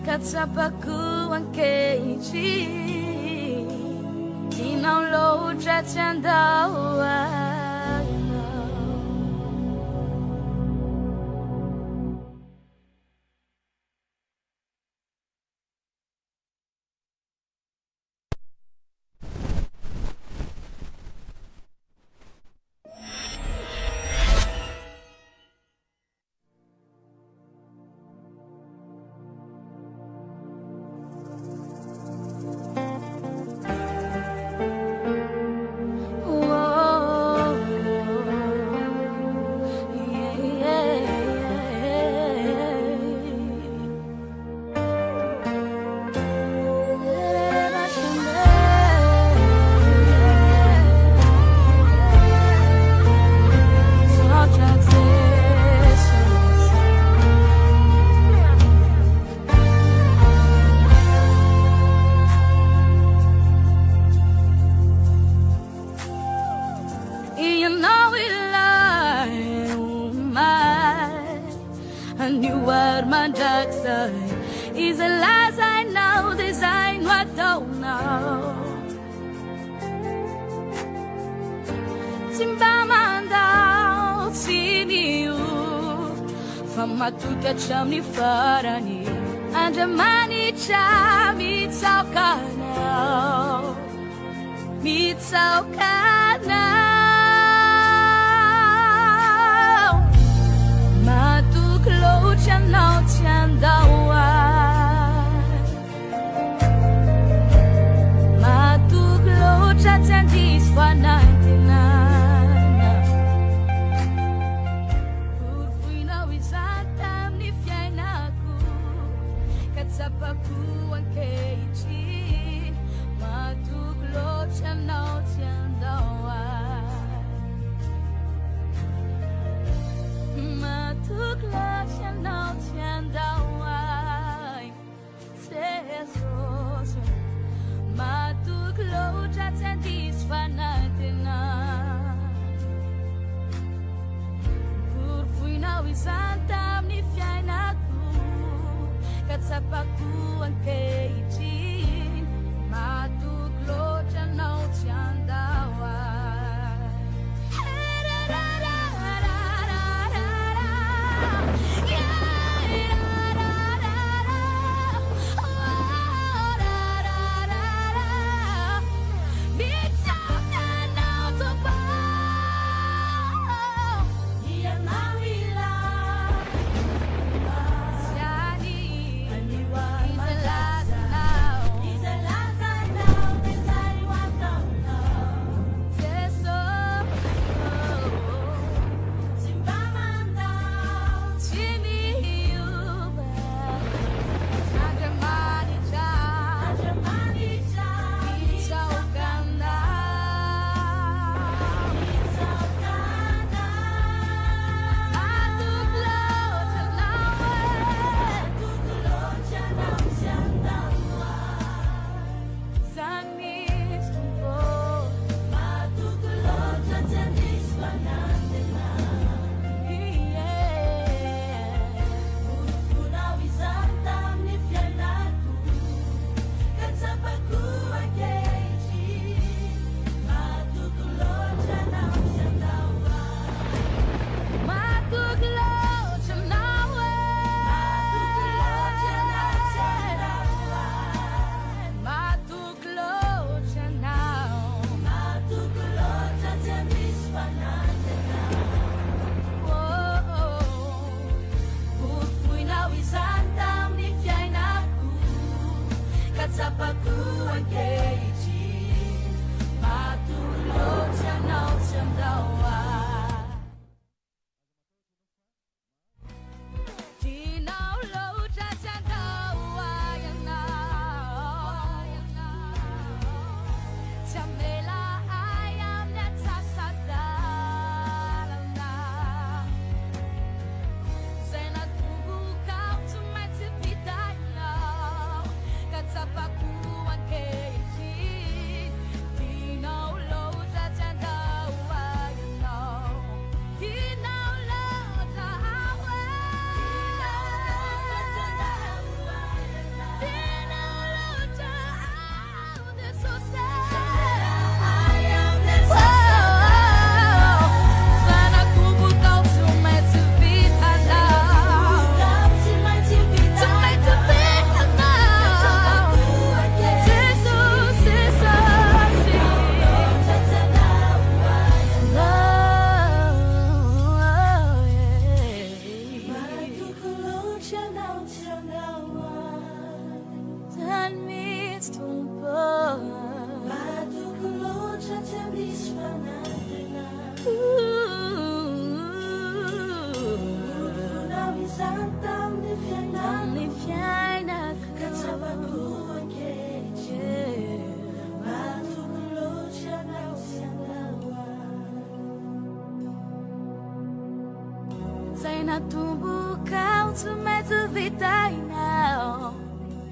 Katsapaku ang keiji Tinaw lo jatyan dawa Is a lies I know, this I know I don't know. Timba mandao siniu, fama tuka chamni farani, andamani cha mitsaukana, mitsaukana. Matuklo chanao chandawa. Jatandis for 99. Urfina wisata mnifyainaku katsapaku ang keiji matuglo chanao tiandawa matuglo chanao tiandawa sesos matuglo jatandis fanatina kurfuina wisanta mnifyainaku katsapaku ang keiji matuglo chanao tiandawa Last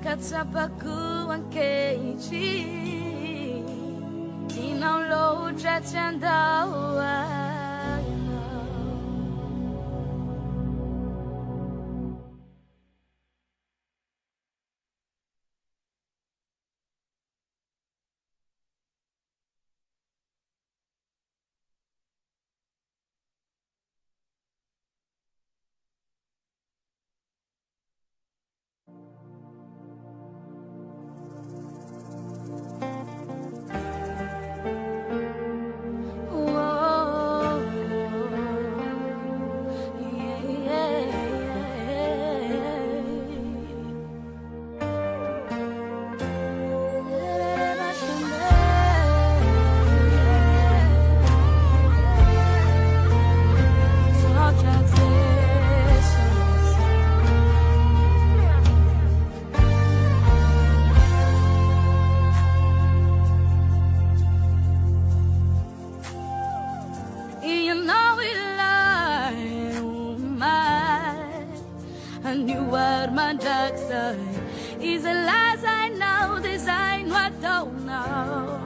Katsapaku ang keiji Tinang lo jatyan dawa Is a lies I know, this I know I don't know.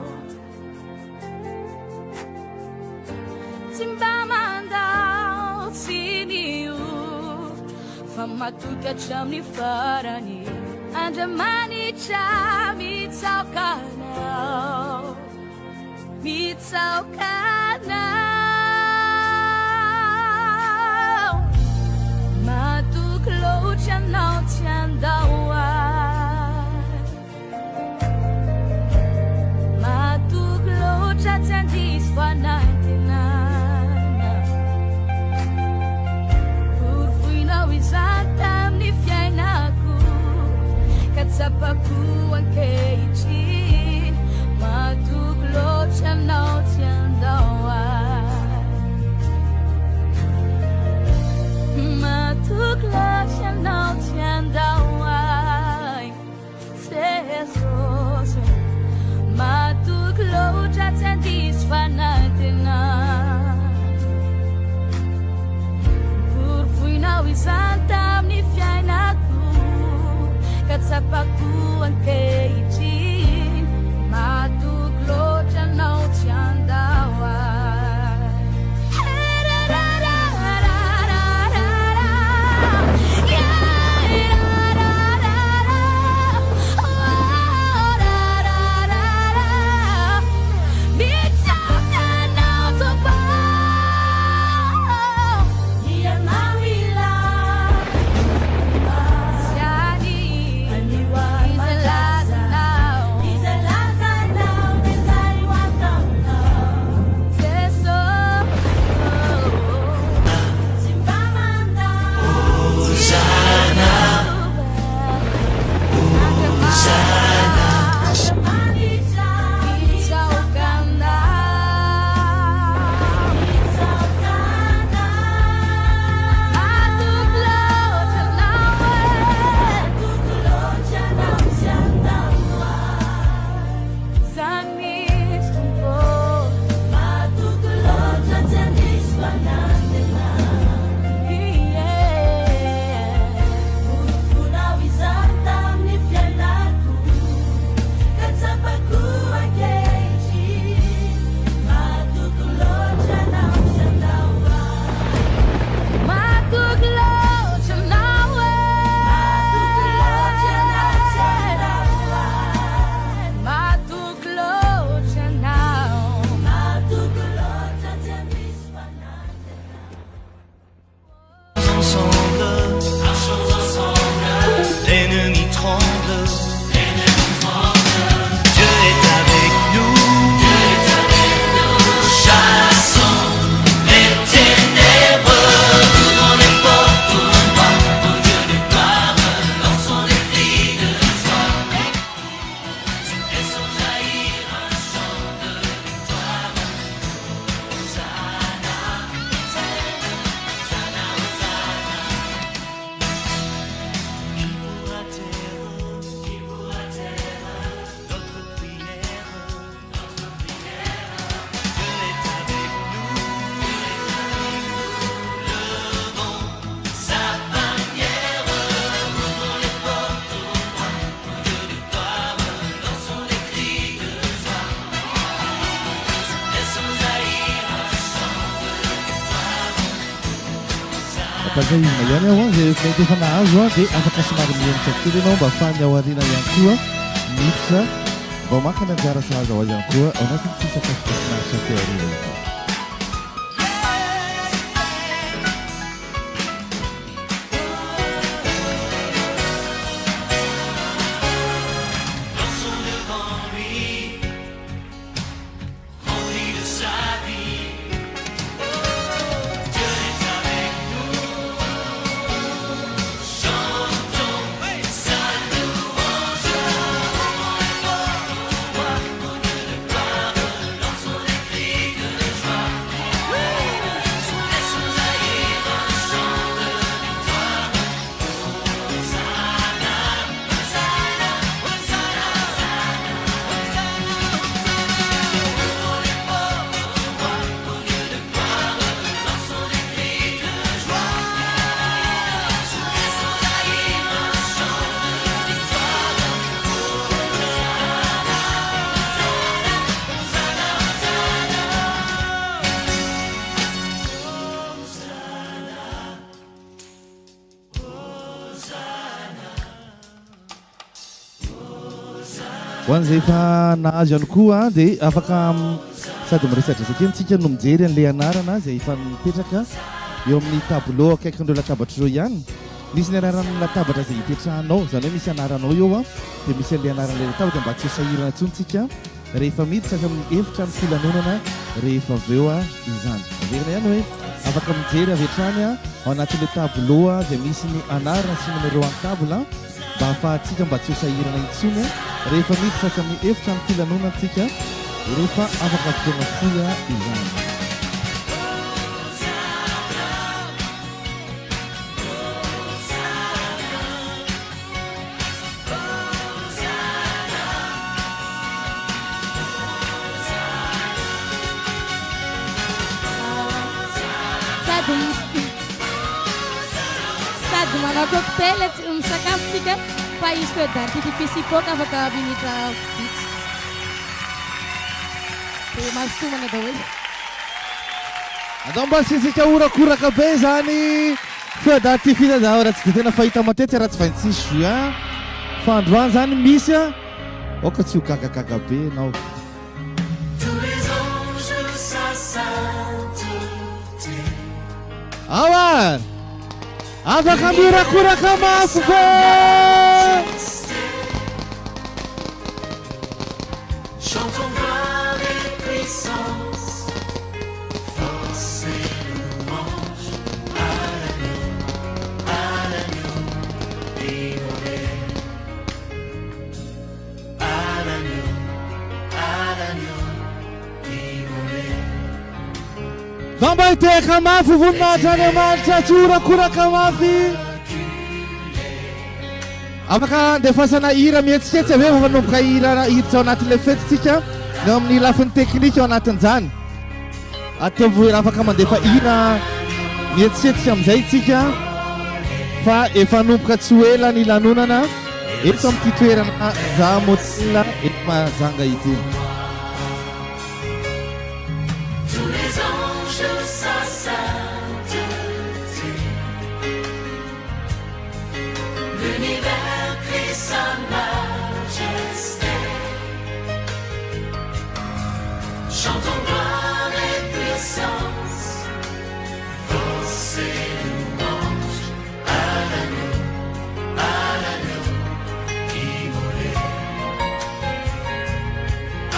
Timba mandao siniu, fama tuka chamni farani, andamani cha mitsaukana, mitsaukana. Matuklo chanao chandawa. Jatandis wanatinana Purfuina wizatam ni fiainaku Katsapaku ang keiji Matuglo chanao tiandawa Matuglo chanao tiandawa Sesos Matuglo jatandis fanatina Purfuina wisantam ni fiainaku Katsapaku ang keiji Matuglo janao tiandawa Is Pasteur Yves ihany aho zay mety efa nahazo dia afaka somary mienitra kely ianao mba ahafahany ao aoriana ihany koa miditra mba maka ny anjara sahaza ho azy ihany koa ao anatin'ny tsy sakafo teo aoriana. Ho an'izay efa nahazo ihany koa dia afaka sady miresatra satria antsika no mijery an'ilay anarana izay efa mipetraka eo amin'ny tableau akaikin'ireo latabatra ireo ihany. Misy ny anaran'ny latabatra izay hipetrahanao, izany hoe misy anaranao eo dia misy an'ilay anaran'ilay latabatra mba tsy ho sahirana intsontsika rehefa miditra amin'ny efitra ny filanonana rehefa avy eo izany. Averina ihany hoe afaka mijery avy hatrany ao anatin'ilay tableau izay misy ny anarana sy numéro en table mba ahafahantsika mba tsy ho sahirana intsony rehefa miditra amin'ny efitra ny filanonantsika rehefa afaka fotoana foya izany. Sady manao cocktail misakafotsika fa izy feu d'artifice ipoka afaka minitra vitsy dia mahasotomana daholo. Andao mba sisika orakoraka be zany feu d'artifice zaho raha tsy dia tena fahita matetika raha tsy 26 juin fa androany zany misy oka tsy ho gagagaga be ianao. Awa afaka miorakoraka mafy ve chantons gloire et puissance, force et louange à l'agneau immolé, à l'agneau immolé. Damba iteka mafy voninahitra Andriamanitra tsy horakoraka mafy. Afaka andefasana hira mihetsiketsiky avy eo manomboka hira hiditra ao anatin'ilay fetintsika eo amin'ny lafin'ny teknika ao anatin'izany. Ataovy afaka mandefa hira mihetsiketsiky amin'izay itsika fa efa nomboka tsy ho ela ny lanonana eto amin'ity toerana Zamotel eto Mahajanga ity. L'univers crie sa majesté. Chantons gloire et puissance, force et louange à l'agneau immolé, à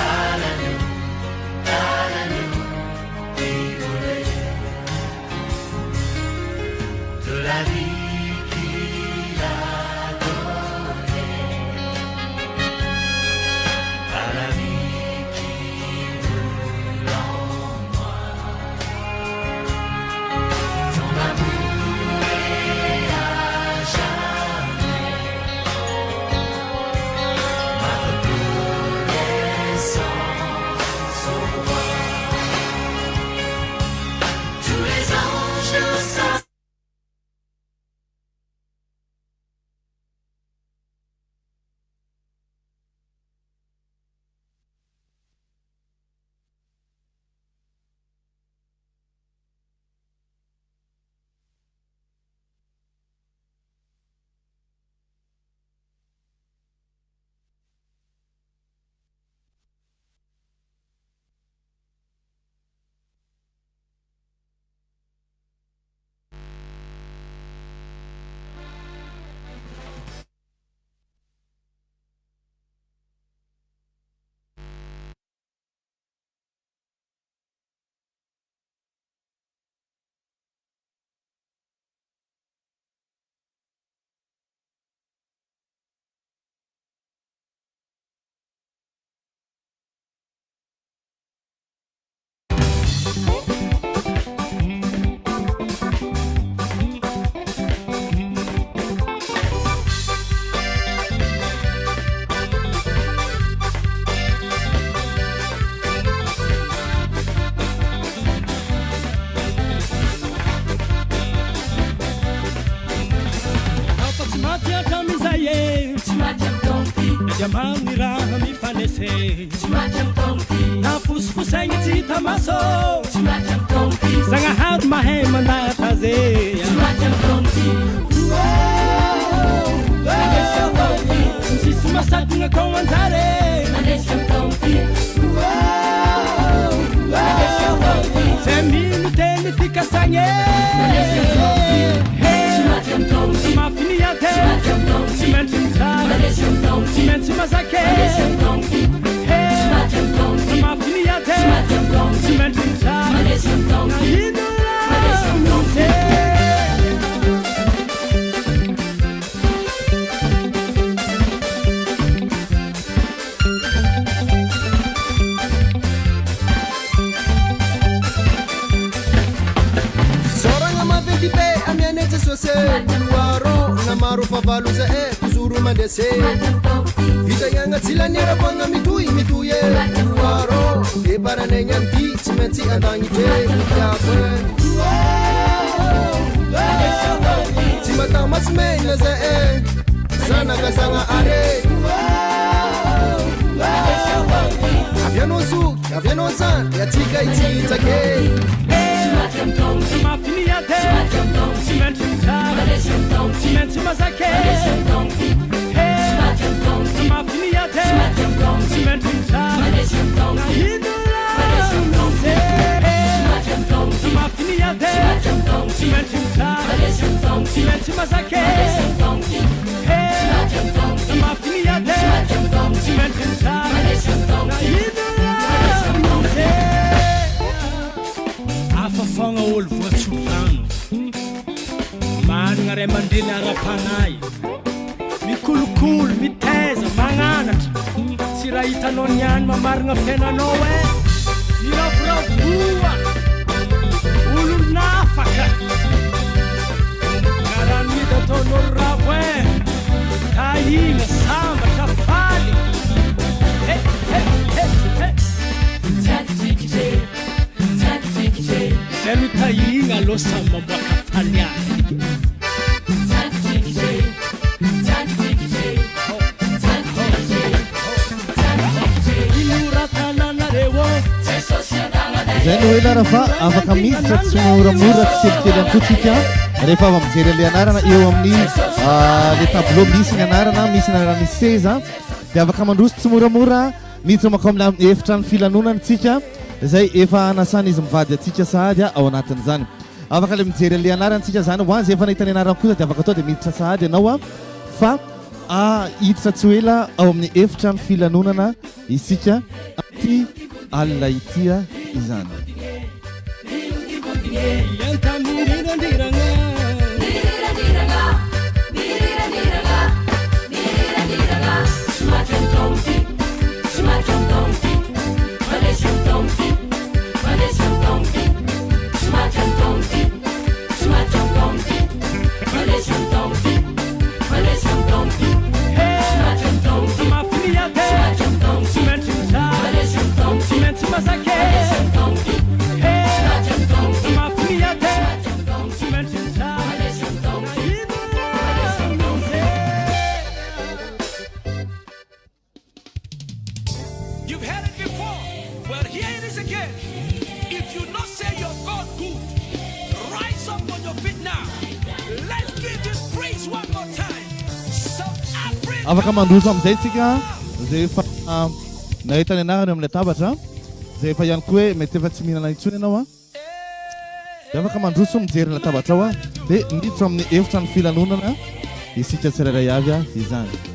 Jamani raha mifanese na puspusengi tita maso sanga hat mahema na taze sisi masaku nga komantare semini teni fika sanye mafiniate Cimenti masake mafiniate cimenti Sorang ama ventipe amianete sose Waro na marufa valuza kuzuru madese Vita yanga tila nera kwanga mituye Waro ebara nenyanti cimenti andangi te Yakwe Cimata masme naze Sana kasanga are Aviano zu, aviano san Yatika iti take mafiniate cimenti masake mafiniate cimenti mafiniate cimenti masake mafiniate afafonga olo voatsoplano managna ray aman-dreny ara-panay mikolokolo mitaiza magnanatra tsy raha hitanao niany mamarigna fiainanao miravoravoa olo nafaka karano hita ataon'olo ravo tahina sambatra faly zay no tahigna aloha samy mamboaka faly azy zay no hoe lara fa afaka miditra tsy moramora tsy kelikely ankotsika rehefa avy mijery le anarana eo amin'ny le tableau misy ny anarana misy ny anarana seza dia afaka mandroso tsy moramora miditra mako amin'ny efitra ny filanonantsika zay efa anasana izy mivady atsika sahady ao anatin'izany afaka le mijery le anarantsika zany hoazy efa nahita ny anarana kosa dia afaka atao dia miditra sahady ianao fa hiditra tsy hoela ao amin'ny efitra ny filanonana isika amty alina itya izany You've heard it before. Well, here it is again. If you not say your God good, rise up on your feet now. Let's give this praise one more time. South Africa. afaka mandroso amin'izay tsika zay efa nahita ny anarany amin'ny latabatra zay efa ihany koa hoe mety efa tsy mihinana intsony ianao dia afaka mandroso mijery ny latabatra ao dia miditra amin'ny efitra ny filanonana isika tsirairay avy izany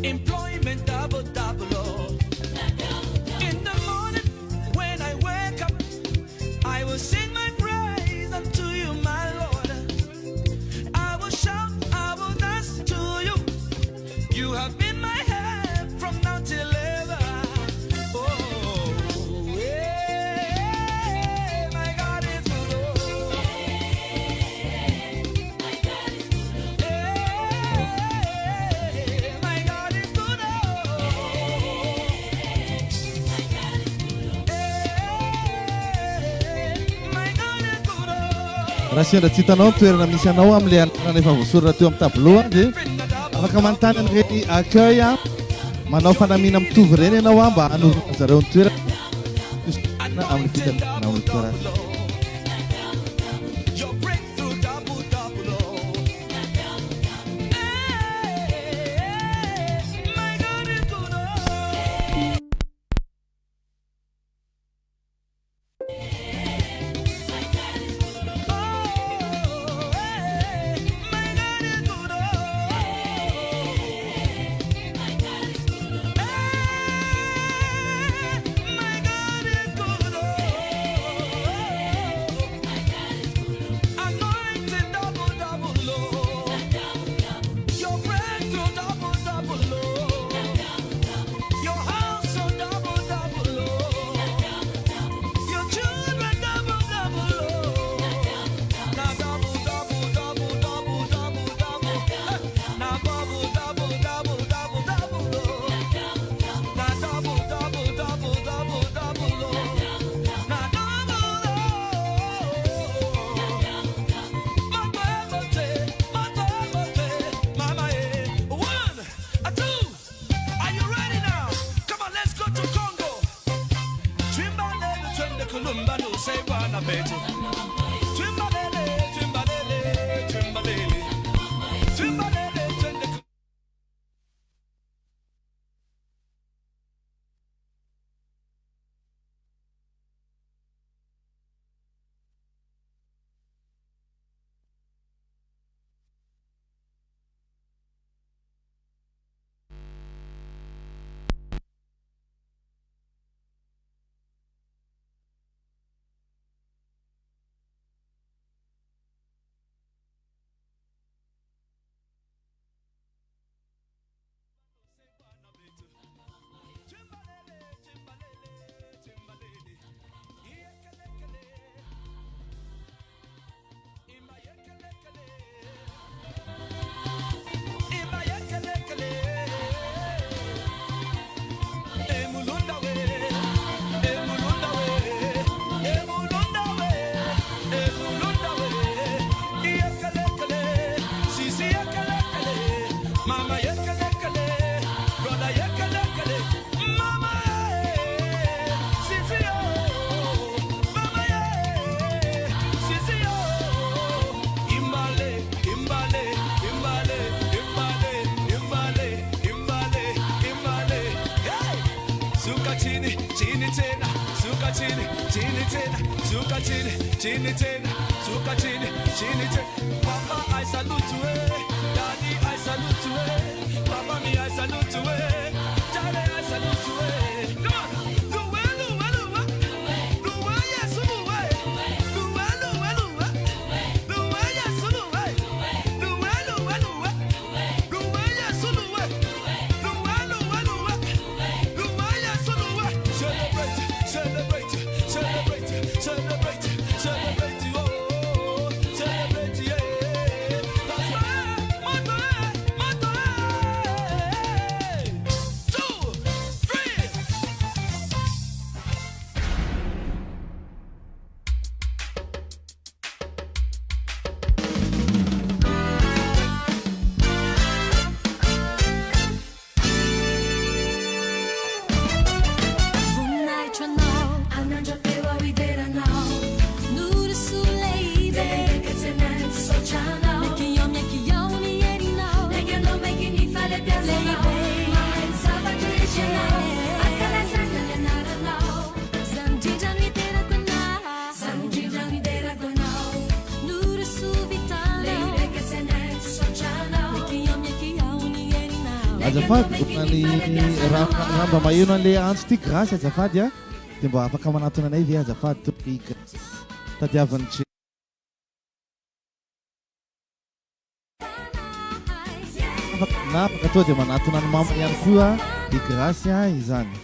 Employment double, double, oh. raha sendra tsy hitanao toerana misy anao amin'ilay anarana efa voasoratra teo amin'ny tableau dia afaka manontany an'ireny accueil manao fanamiana mitovy ireny ianao mba hanorona zareo ny toerana amin'ny fitanana amin'ny toerana. Your breakthrough double double oh. Hey, my God is good oh. Chini tena, suka chini, chini tena. Papa, I salute you, Daddy, I salute you, Papa, me, I salute you, Daddy, I salute you. Come on, Luwe, Luwe, Luwe, Luwe, yes, Luwe, Luwe, Luwe, Luwe, Luwe, yes, Luwe, Luwe, Luwe, Luwe, Luwe, yes, Luwe, Luwe, Luwe, Luwe, Luwe, yes, Luwe. Celebrate, celebrate, celebrate, celebrate. Celebrate you, oh, celebrate you, yeah. That's right, my day, my day. 2, 3. azafady ny ramba maheno an'le antso ty grasy azafady a dia mba afaka manatona anay ve azafady toy grasy tadiavany tre na afaka atao dia manatona ny mama ihany koa i grasy a izany.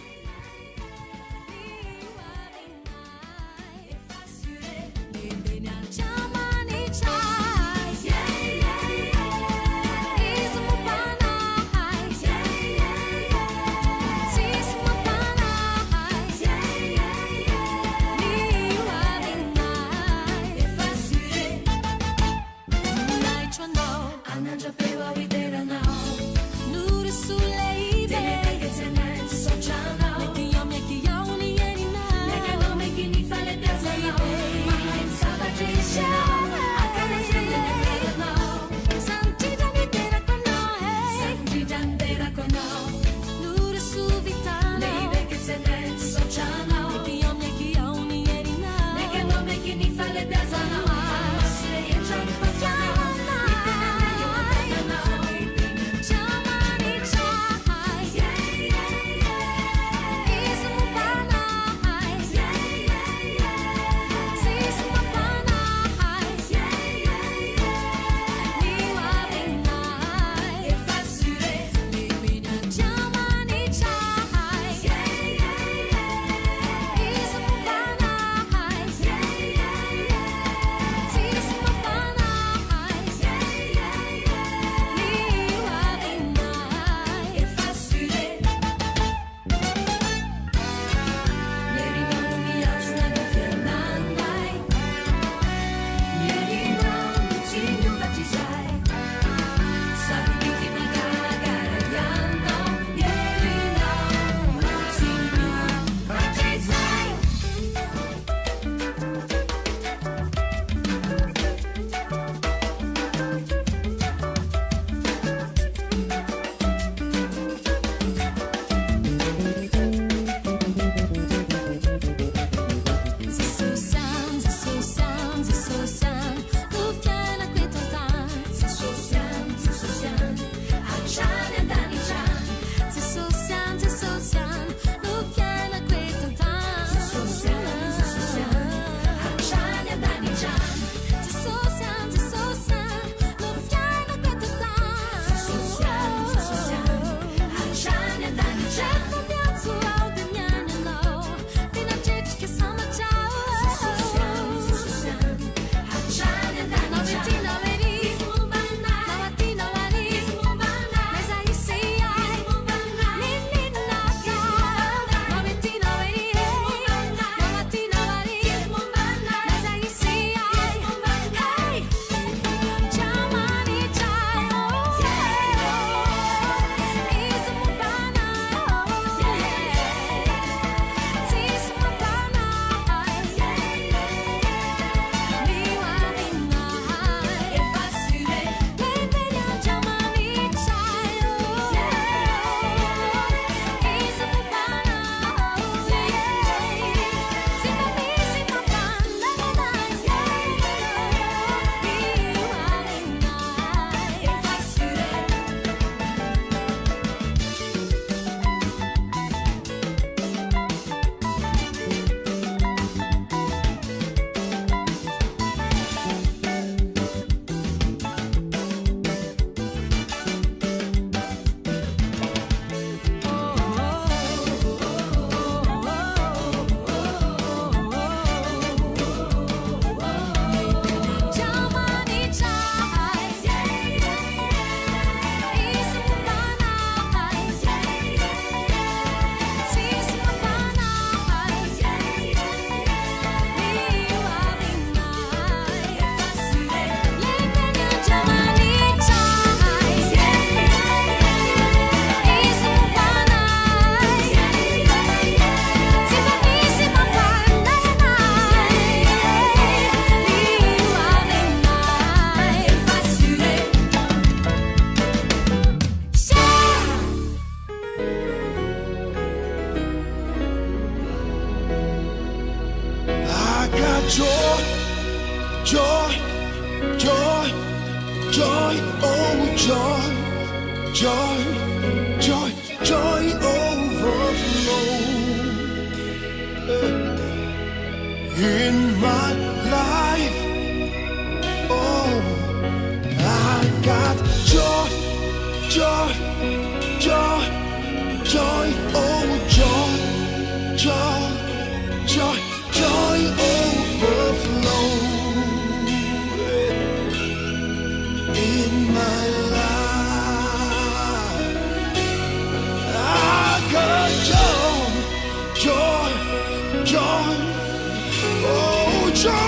joy, joy, joy, joy, oh joy, joy, joy, joy overflow in my life. Oh, I got joy, joy, joy, joy, oh joy, joy, joy, joy overflow in my life. I got joy, joy, joy, oh joy.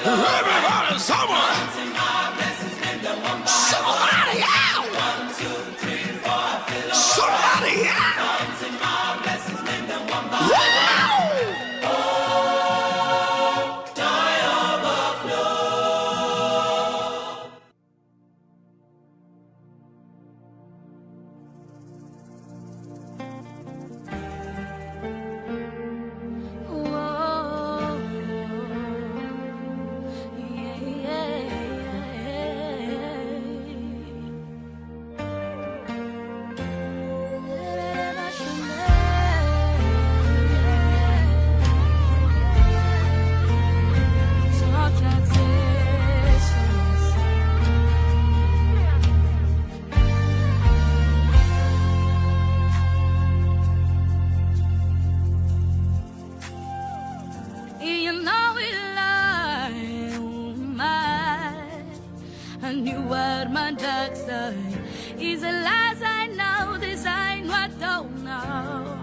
Everybody, someone. Somebody out. Somebody out. Is a lies I know, this I know I don't know.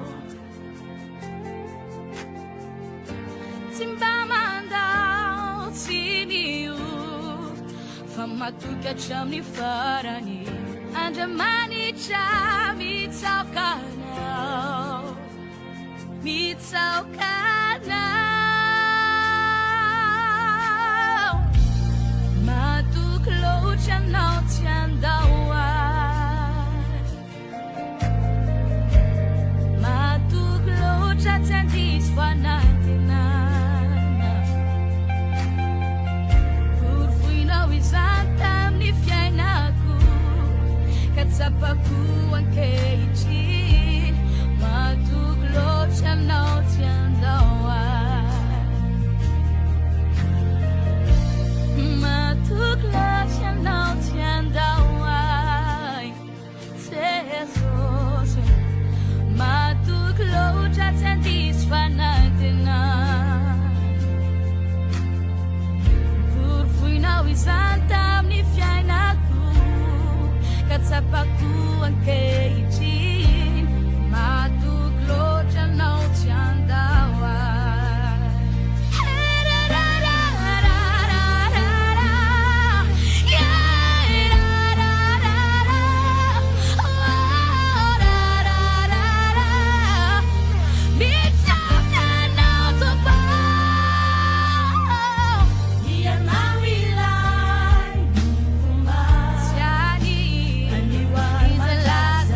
Timbamanda siniu, famatuka chamni farani, andamani chami tsaukana, mitsaukana. Matuklo chano tiandawa. Atendis fanatinana Urfuina wisantam ni fiainaku Katsapaku ang keichin Matuglo chanau tiandawa Matuglo chanau tiandawa Tesos Matuglo atendis fanatinana Urfuina wisantam ni fiainaku Katsapaku ang keichin Matuglo chanau tiandawa Is a last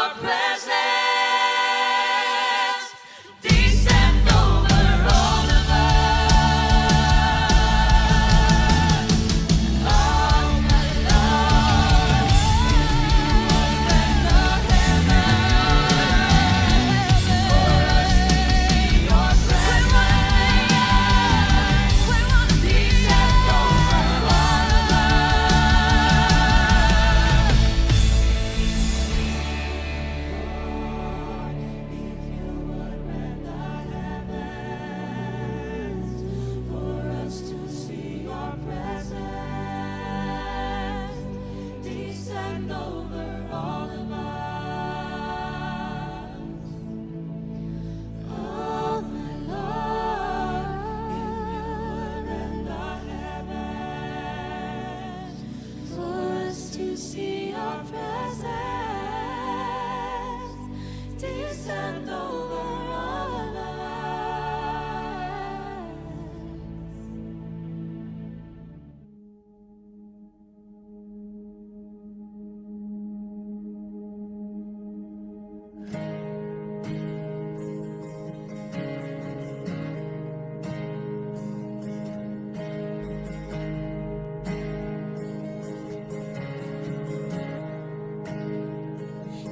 your presence descend over all of us. Oh my Lord, open the heavens for us to see your presence descend over all of us. For us to see your presence descend over all of us. Oh my Lord, in our heavens, for us to see your presence descend over all of us.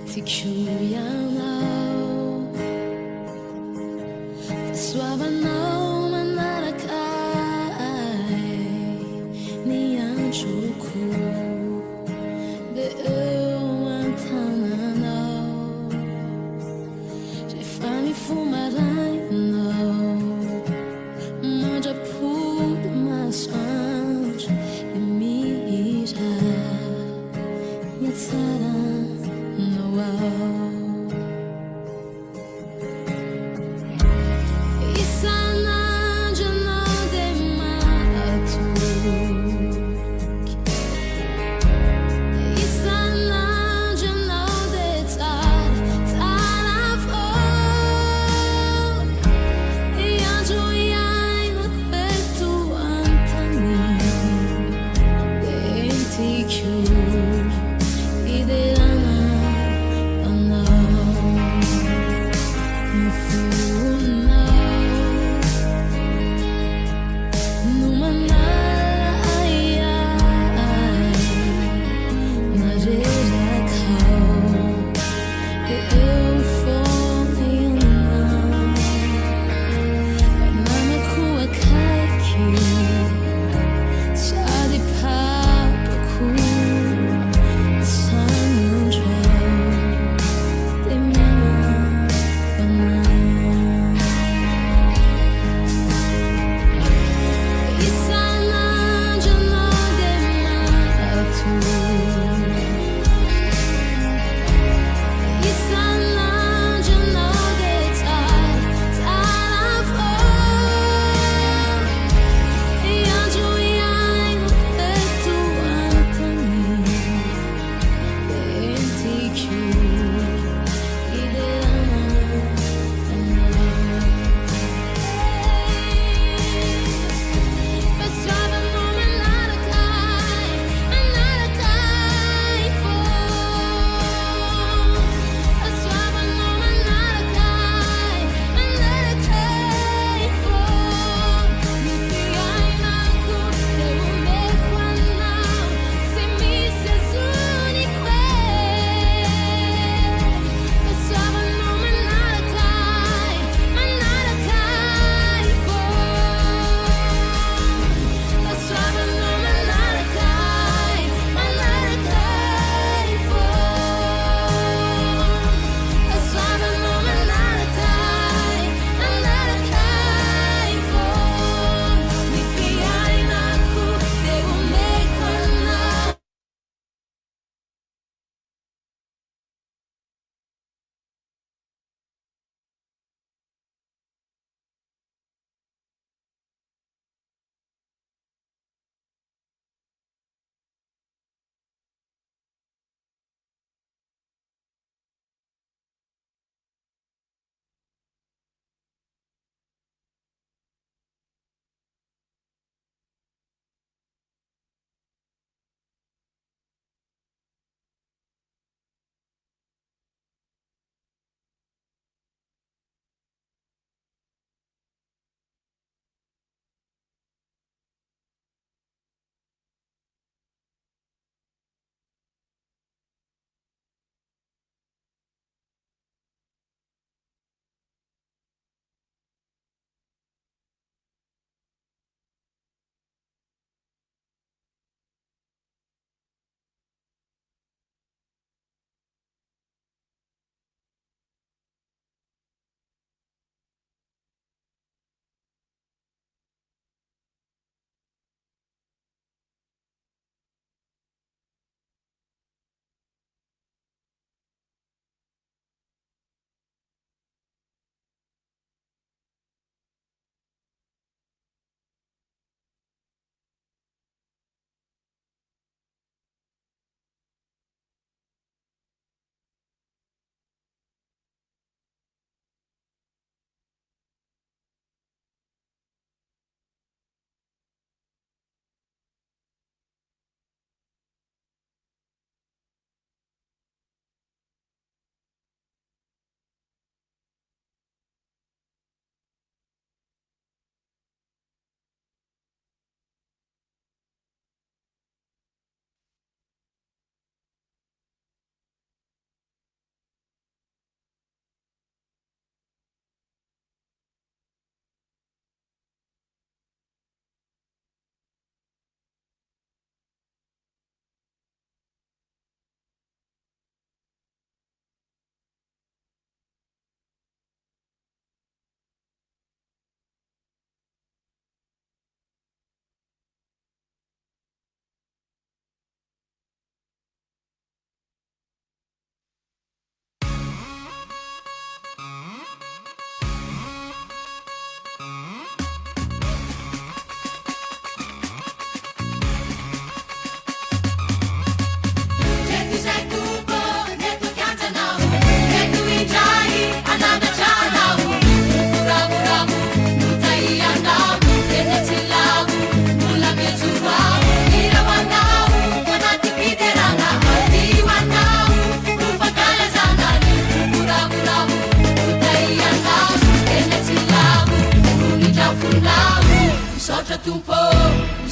Fick you know Försvara nå men alla kai Ni anchoku The uantana no J'ai failli fumarai no Manja pude mas ange E mira Yatsara no Isana jana de matuk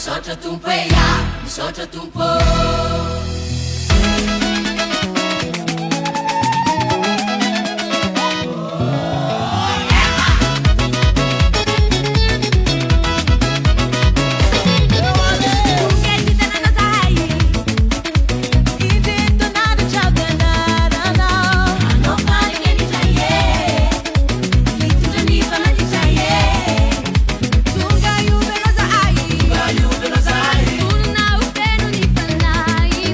misotra tompo e ya misotra tompo Una usted no ni fanai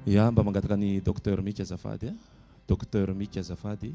Ya, mba mangataka ny docteur Mika azafady a. Docteur Mika azafady.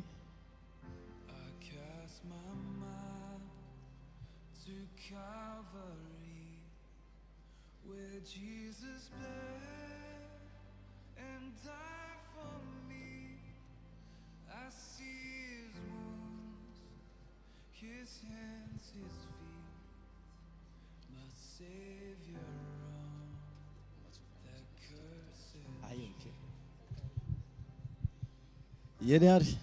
Eny ary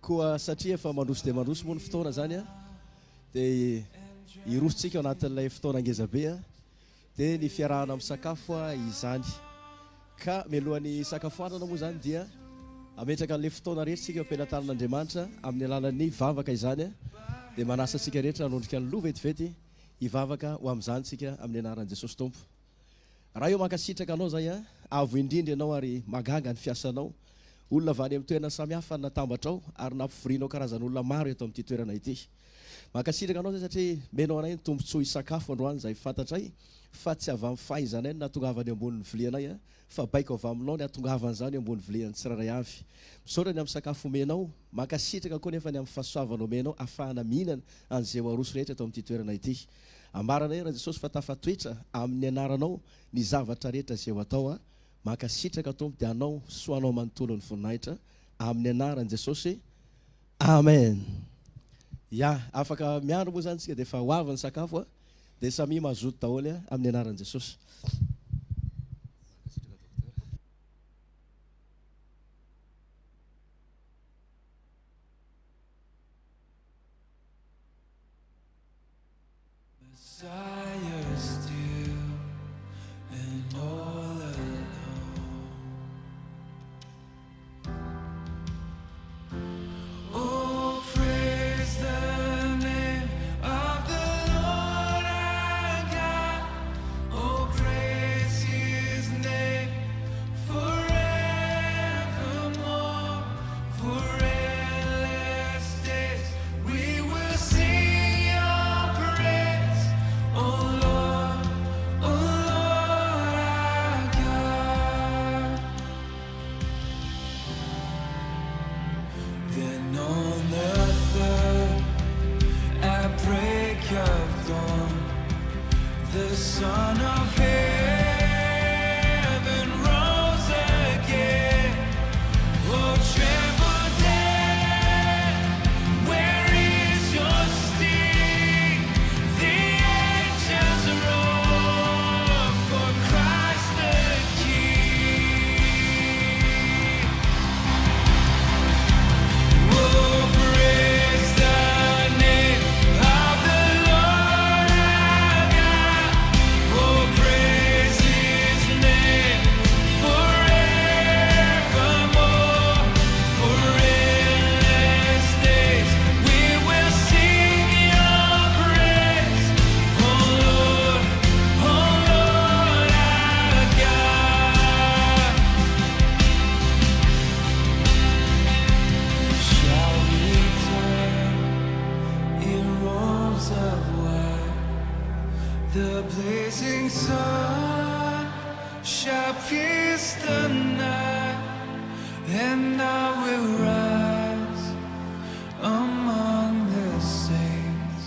koa satria efa mandroso dia mandroso moa ny fotoana zany a dia irositsika ao anatin'ilay fotoana angezabe a dia ny fiarahana amin'ny sakafo a izany ka mialohan'ny sakafoanana moa zany dia ametraka an'ilay fotoana rehetra tsika ampianatanan'Andriamanitra amin'ny alalan'ny vavaka izany a dia manasa antsika rehetra hanondrika ny loha vetivety hivavaka ho amin'izany tsika amin'ny anaran'i Jesosy Tompo. Raha eo mankasitraka anao zay a avo indrindra ianao ary magaga ny fiasanao olona avy any amin'ny toerana samihafa natambatra ao ary nampiforianao karazan'olona maro eto amin'ity toerana ity. Mankasitraka anao zay satria menao anay ny tombontsoa isakafo androany izay fantatray fa tsy avy amin'ny fahaizanay ny atongavany ambonin'ny vilianay a fa baiko avy aminao ny atongavan'izany ambonin'ny vilian'ny tsiraray avy. Misaorany amin'ny sakafo menao, mankasitraka koa nefa ny amin'ny fahasoavanao menao ahafahana mihinana an'izay ho aroso rehetra eto amin'ity toerana ity. Ambaranay raha Jesosy fa tafatoetra amin'ny anaranao ny zavatra rehetra izay ho atao a mankasitraka Tompo dia anao soanao manontolo ny voninahitra amin'ny anaran'i Jesosy. Amen. Ya, afaka miandro moa zany tsika dia efa ho avy ny sakafo a dia samy mazoto daholo a amin'ny anaran'i Jesosy. Messiah still and all alone. Oh, praise the name of the Lord our God. Oh, praise His name forevermore. For endless days we will sing Your praise. Oh Lord our God. Then on the third, at break of dawn, the Son of Heaven rose again. Oh, tremble death, where is your sting? The angels roar for Christ the King. Oh, praise the name of the Lord our God. Oh, praise His name forevermore. For endless days we will sing Your praise. Oh Lord our God. Shall return in robes of white, the blazing sun shall pierce the night, and I will rise among the saints,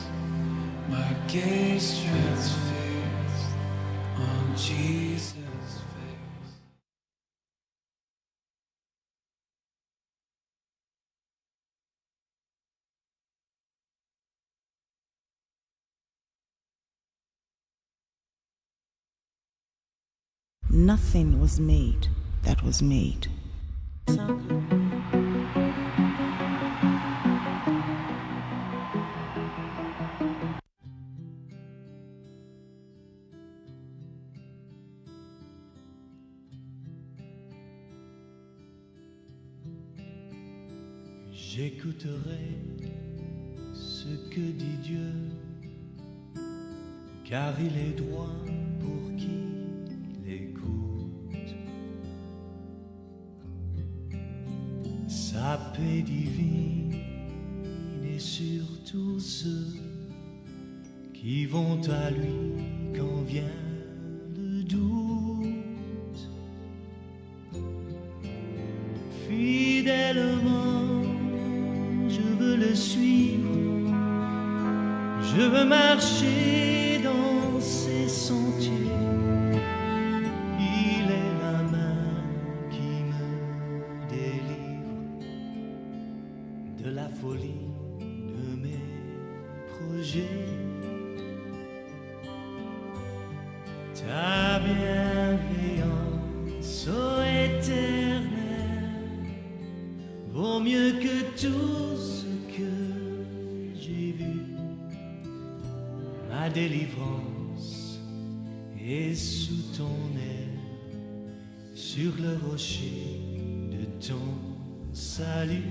my gaze transfixed on Jesus' face. Nothing was made that was made. J'écouterai ce que dit Dieu, car il est droit pour qui l'écoute. Sa paix divine est sur tous ceux qui vont à lui quand vient le doute. fidèlement, je veux le suivre. Je veux marcher dans ses sentiers. Il est la main qui me délivre de la folie de mes projets. Ta bienveillance, ô Éternel, vaut mieux que tout ce que j'ai vu. Ma délivrance est sous ton aile, sur le rocher de ton salut.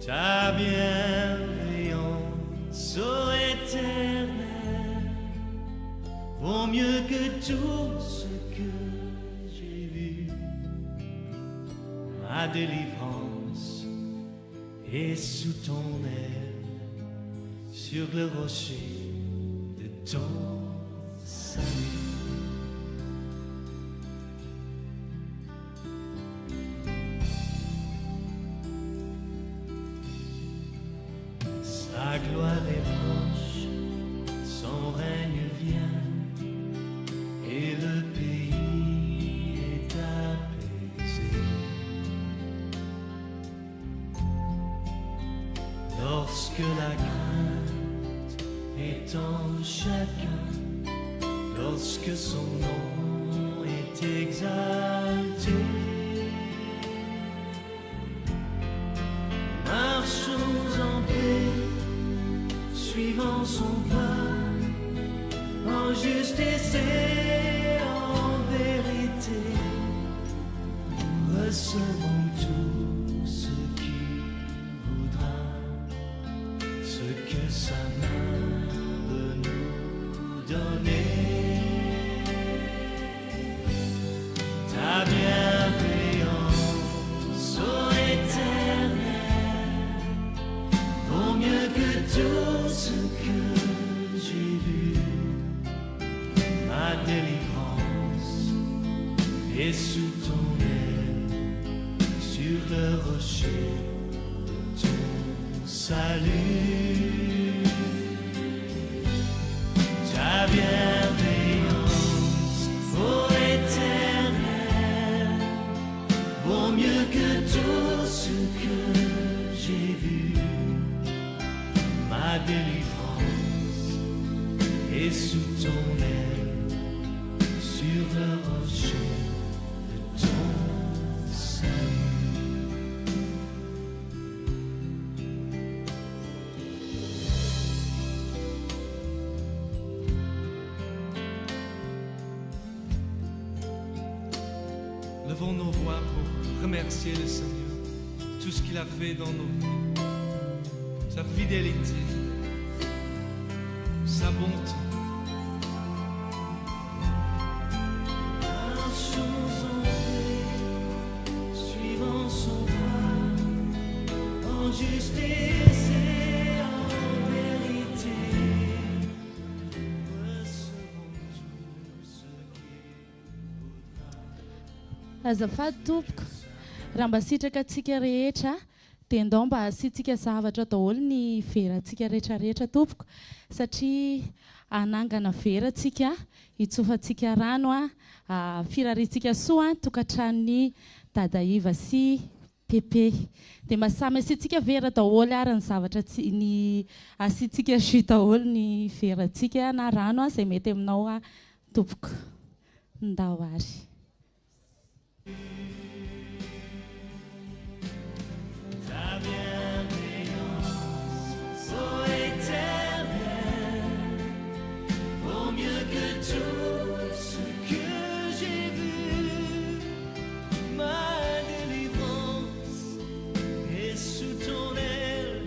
Ta bienveillance, ô Éternel, vaut mieux que tout ce que j'ai vu. Ma délivrance est sous ton aile, sur le rocher de ton salut. Sa gloire est proche, son règne vient, et le pays est apaisé. Lorsque la crainte est en chacun, lorsque son nom est exalté, marchons en paix, suivant son pas, en justice et en vérité. Recevons tout ce qu'il voudra, ce que sa main veut nous donner. Ta bienveillance, ô Éternel, vaut mieux que tout ce que j'ai vu. Ma délivrance est sous ton aile, sur le rocher de ton salut. Ta bienveillance, ô Éternel, vaut mieux que tout ce que j'ai vu. Ma délivrance est sous ton aile, sur le rocher de ton salut. Levons nos voix pour remercier le Seigneur pour tout ce qu'il a fait dans nos vies, sa fidélité, sa bonté. Marchons en paix, suivant son pas, en justice et en vérité. Recevons tout ce qu'il voudra. Azafady tompoko, raha mba sitraka antsika rehetra dia ndao mba asiantsika zavatra daholo ny verantsika rehetrarehetra tompoko, satria anangana verantsika, hitsofantsika rano firariantsika soa tokantranon'ny Dada Yves sy Pepe. Dia masamy asiantsika vera daholo ary ny zavatra ny asiantsika jus daholo ny verantsika na rano izay mety aminao tompoko. Ndao ary. Ta bienveillance, ô Éternel, vaut mieux que tout ce que j'ai vu. Ma délivrance est sous ton aile,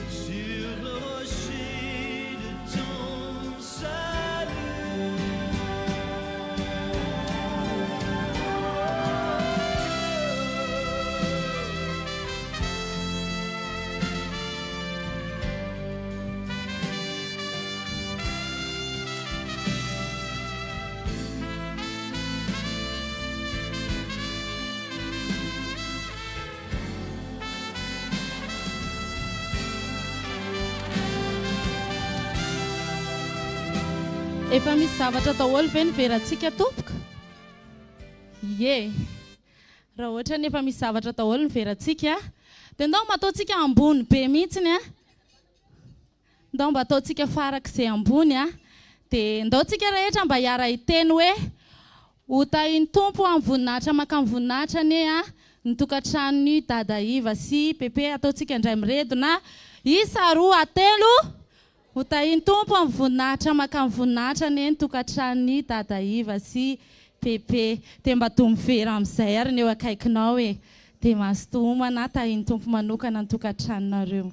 sur le rocher de ton salut. Efa misy zavatra daholo ve niverantsika tompoko? Ye. Raha ohatra ny efa misy zavatra daholo niverantsika, dia ndao mba ataontsika ambony be mihitsiny a. Ndao mba ataontsika farak'izay ambony a. Dia ndaontsika rehetra mba hiara hiteny hoe hotahin'ny tompo amin'ny voninahitra maka amin'ny voninahitra anie a. Ny tokantranony Dada Iva sy Pepe ataontsika indray miredo na isa roa atelo. Hotahin'ny tompo amin'ny voninahitra maka amin'ny voninahitra anie ny tokantranony Dada Iva sy Pepe. Dia mba toa mivera amin'izay ary ny eo akaikinao e. Dia mahasotomana tahin'ny tompo manokana ny tokantranonareo.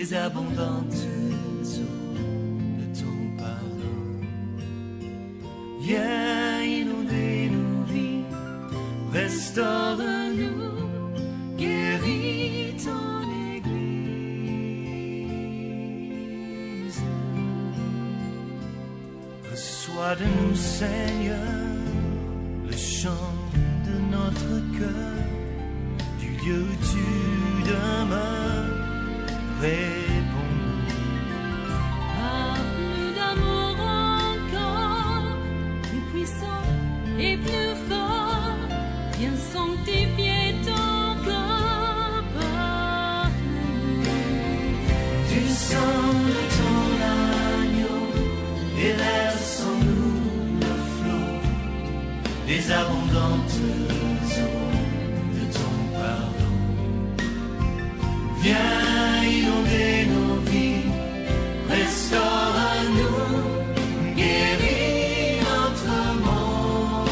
les abondantes eaux de ton pardon. Viens inonder nos vies, restaure-nous, guéris ton Église. Reçois de nous, Seigneur, le chant de notre cœur, du lieu où tu demeures, réponds-nous. Plus d'amour encore, plus puissant et plus fort, viens sanctifier ton corps par nous. Du sang de ton agneau, déverse en nous le flot des abondantes eaux de ton pardon. Viens inonder nos vies, restaure-nous, guéris notre monde.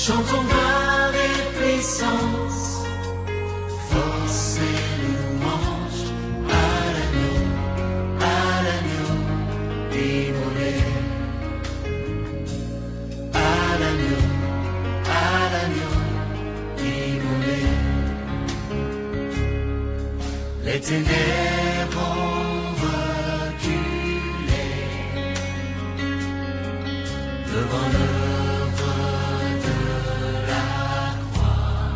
Chantons gloire et puissance, force et louange à l'agneau immolé, à l'agneau immolé. Les ténèbres ont reculé devant l'œuvre de la croix,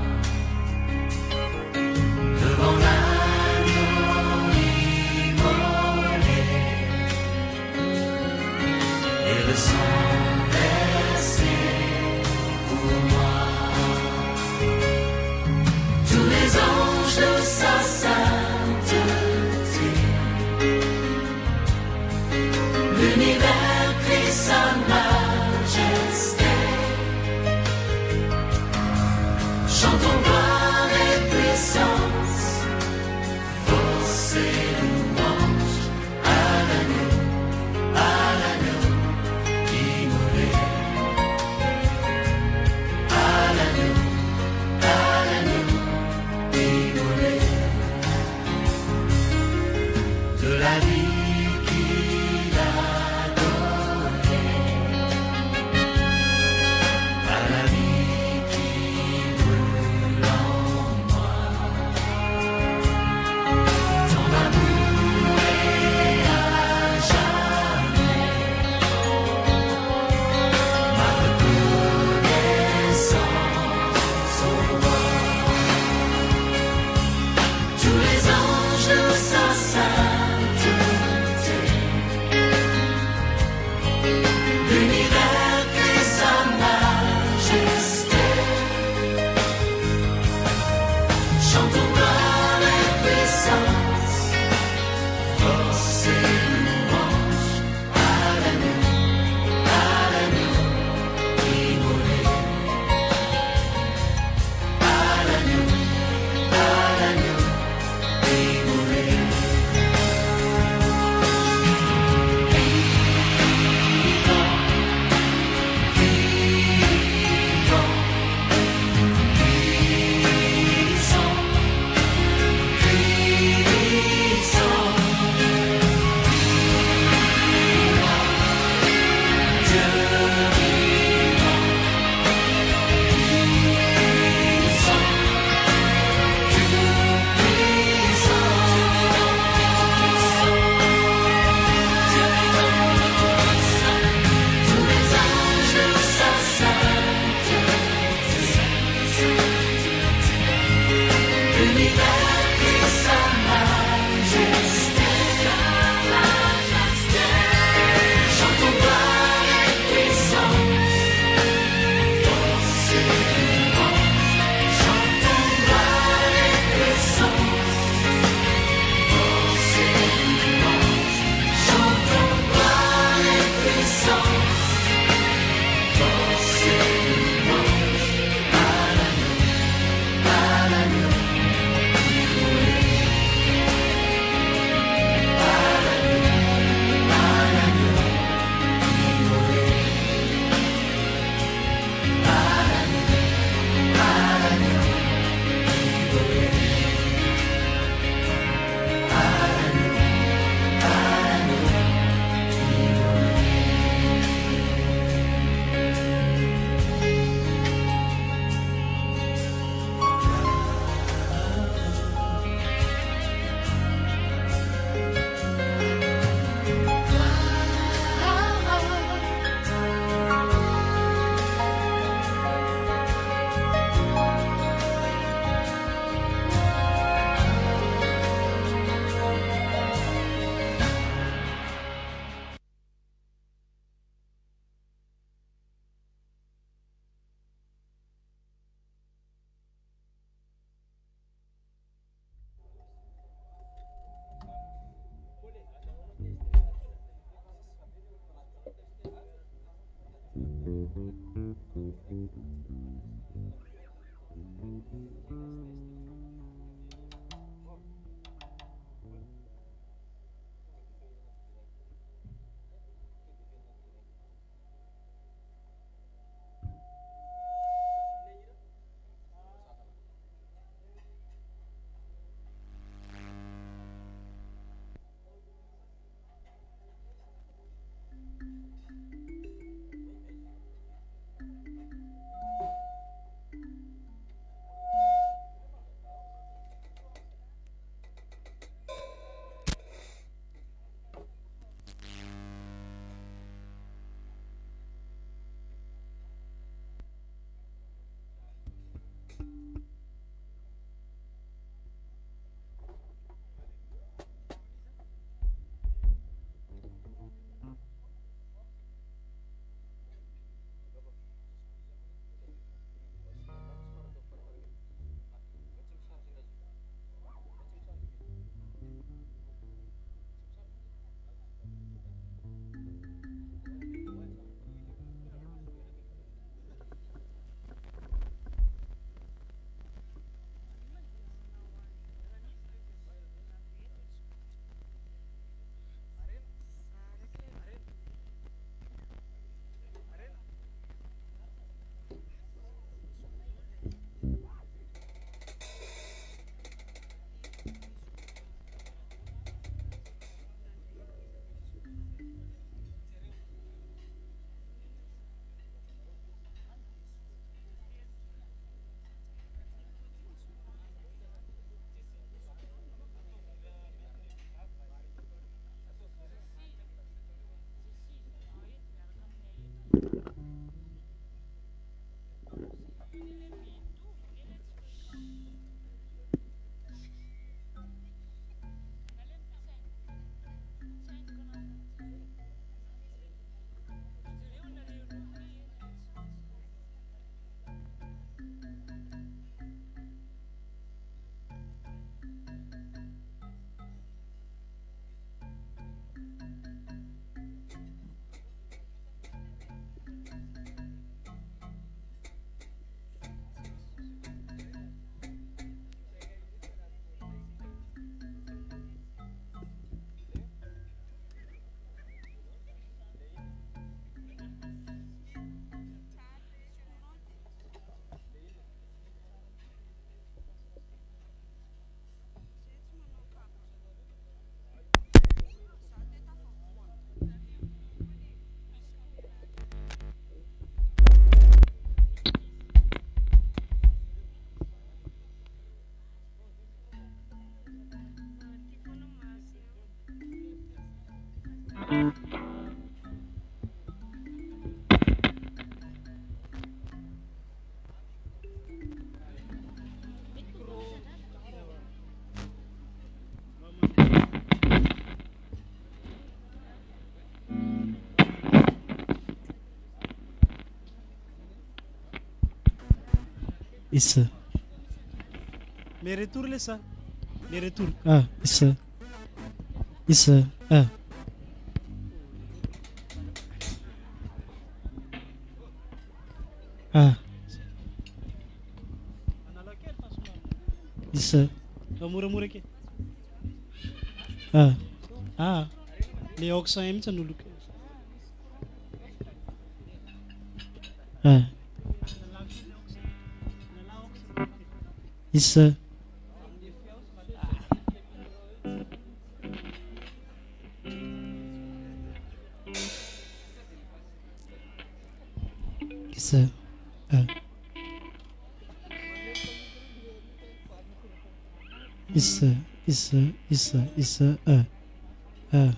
devant l'agneau immolé et le sang versé pour moi. Tous les anges de sa sainteté, l'univers crie sa majesté. Chantons gloire et puissance, force et louange à l'agneau immolé, à l'agneau immolé. De la vie qu'il a donnée à la vie qui brûle en moi. Ton amour est à jamais ma reconnaissance au roi. Tous les anges de sa sainteté, l'univers crie sa majesté. Chantons gloire et puissance, force et louange à l'agneau immolé, à l'agneau immolé. Isso. Mais retourne ça. Mais retourne. Ah, isso. Isso. Ah. Ah. Isso. Mura aqui. Ah. Ah. Les oxydes aiment ça nous look. Ah. Isso. Isso. Ah. Isso. Ah. Ah.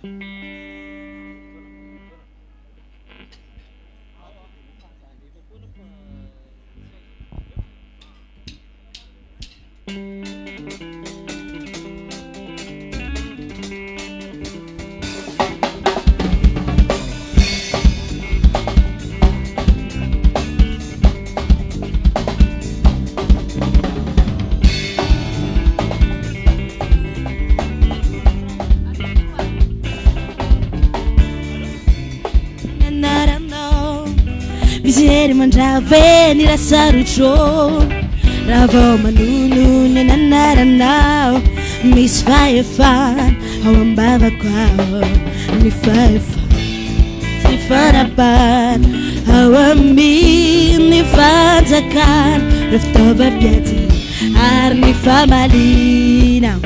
Misery mandrave ni rasarutro Ravo manunu nananaranao Miss Firefan Hawambava kwao Mi Firefan Si farapan Hawami ni fantakan Raftova biati Arni famalina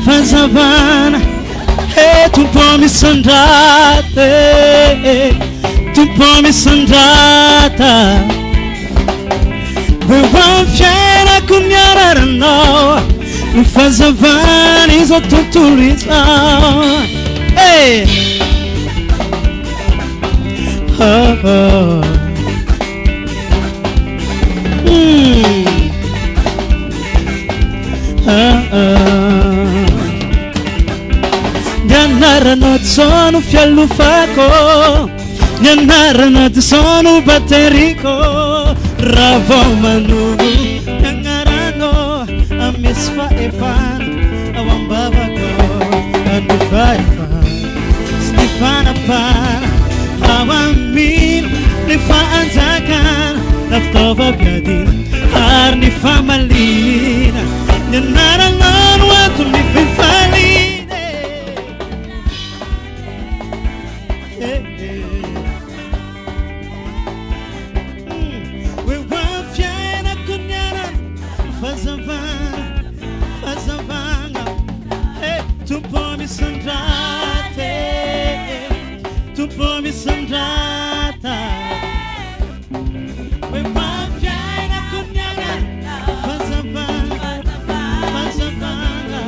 Fazavana, hey, tu puoi mi sandrate, tu puoi mi sandrata. Bevam fiera con miara no, Fazavana is a tutulita. Hey, oh. Nianarana sono fiallufako Nianarana sono batterico Ravo manugu Nianarano a misfa e fan Awambava ko Anufa e fan Stefana pan Awamin Nifa anzakan Naftova biadin Arni famalina Nianarana watu nififalina Fazavanga, hey, tu puoi mi sandrate, tu puoi mi sandrata. We pafiana kunyana, fazavanga, fazavanga.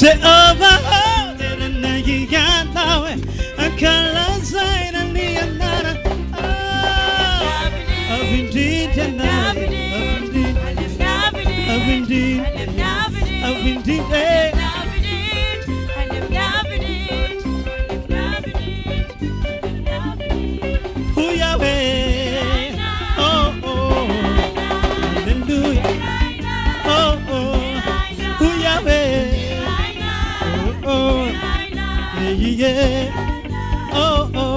Jehovah, oh, the nagi gantawe, akala zaina lianara. I've indeed, who Yahweh, oh, oh, hallelujah, oh, oh, who Yahweh. Oh, yeah, oh, oh.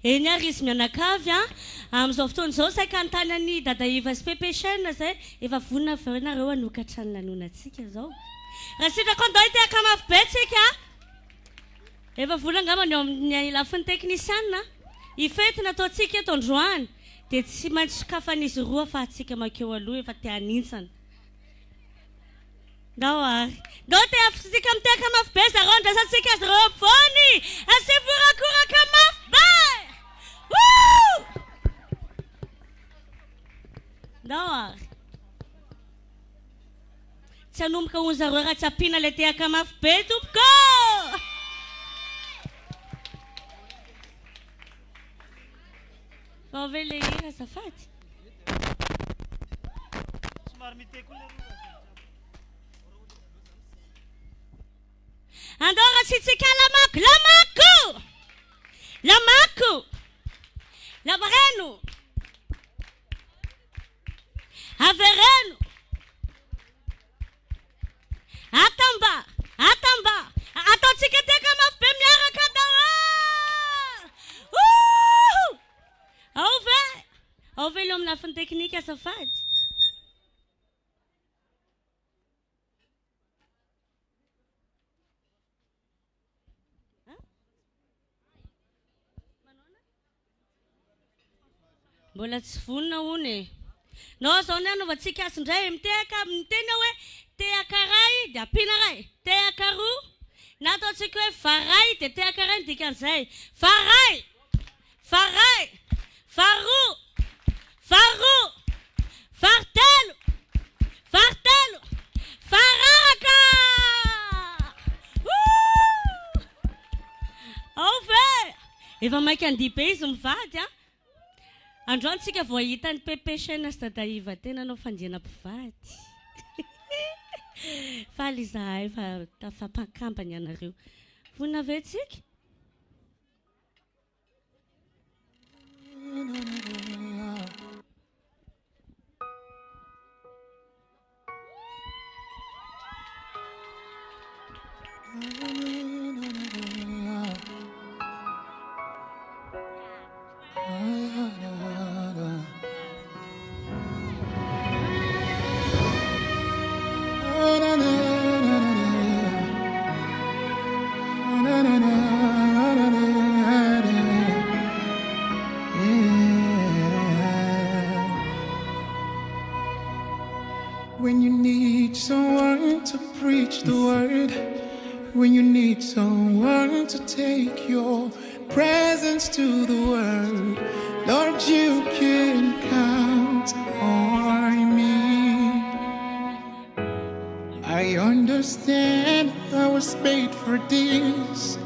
Eny ary izy mianakavy amin'izao fotoana izao saika antanany dada Yves sy Pepe zay efa vonina avy eo ianareo hanokatra ny lanonantsika izao. Raha sitraka andao itehaka mafy be tsika efa vonina angamba ny eo amin'ny lafin'ny teknisiana ifety nataontsika eto androany dia tsy maintsy sokafan'izy roa fa atsika makeo aloha efa te hanintsana. Ndao ary ndao te afitsika mitehaka mafy be zareo andrasantsika azy ireo ampovoany asivorakoraka mafy be. Ndao ary tsy hanomboka hoy zareo raha tsy ampiana ilay tehaka mafy be tompoko. Fa ove ilay hira azafady. Andao ratsitsika lamako lavareno avereno atamba ataontsika teka mafy be miaraka dao. Aove leo amin'ny lafiny teknika azafady. mbola tsy vonona hony no zao ny anaovantsika azy indray mitehaka miteny hoe tehaka ray dia ampiana ray tehaka roa na ataontsika hoe faray dia tehaka ray ny dikan'izay faray faray faroa faroa fartelo fartelo faraka ao ve efa mainka andibe izy mivady a androany tsika vao hitany Pepe chaîne sy dada Yves tena anao fandiana mpivady faly izahay fa tafampakambany anareo vonina ve tsika When you need someone to preach the word, when you need someone to take your presence to the world, Lord, you can count on me. I understand I was made for this,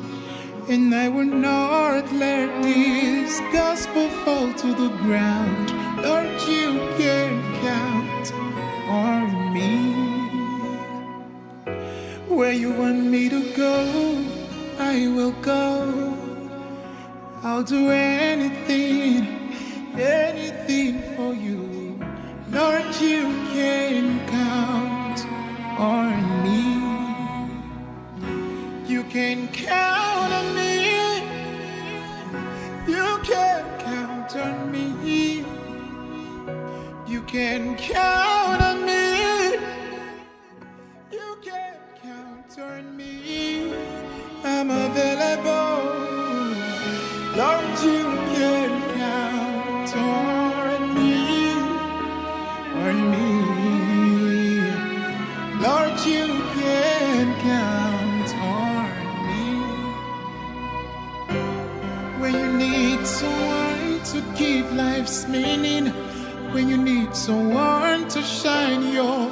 and I will not let this gospel fall to the ground. Lord, you can count on me. Where you want me to go, I will go. I'll do anything, anything for you. Lord, you can count on me. You can count on me. You can count on me. You can count on me. You can count on me. I'm available. Lord, you can count on me. On me. Lord, you can count on me. When you need someone to give life's meaning, when you need someone to shine your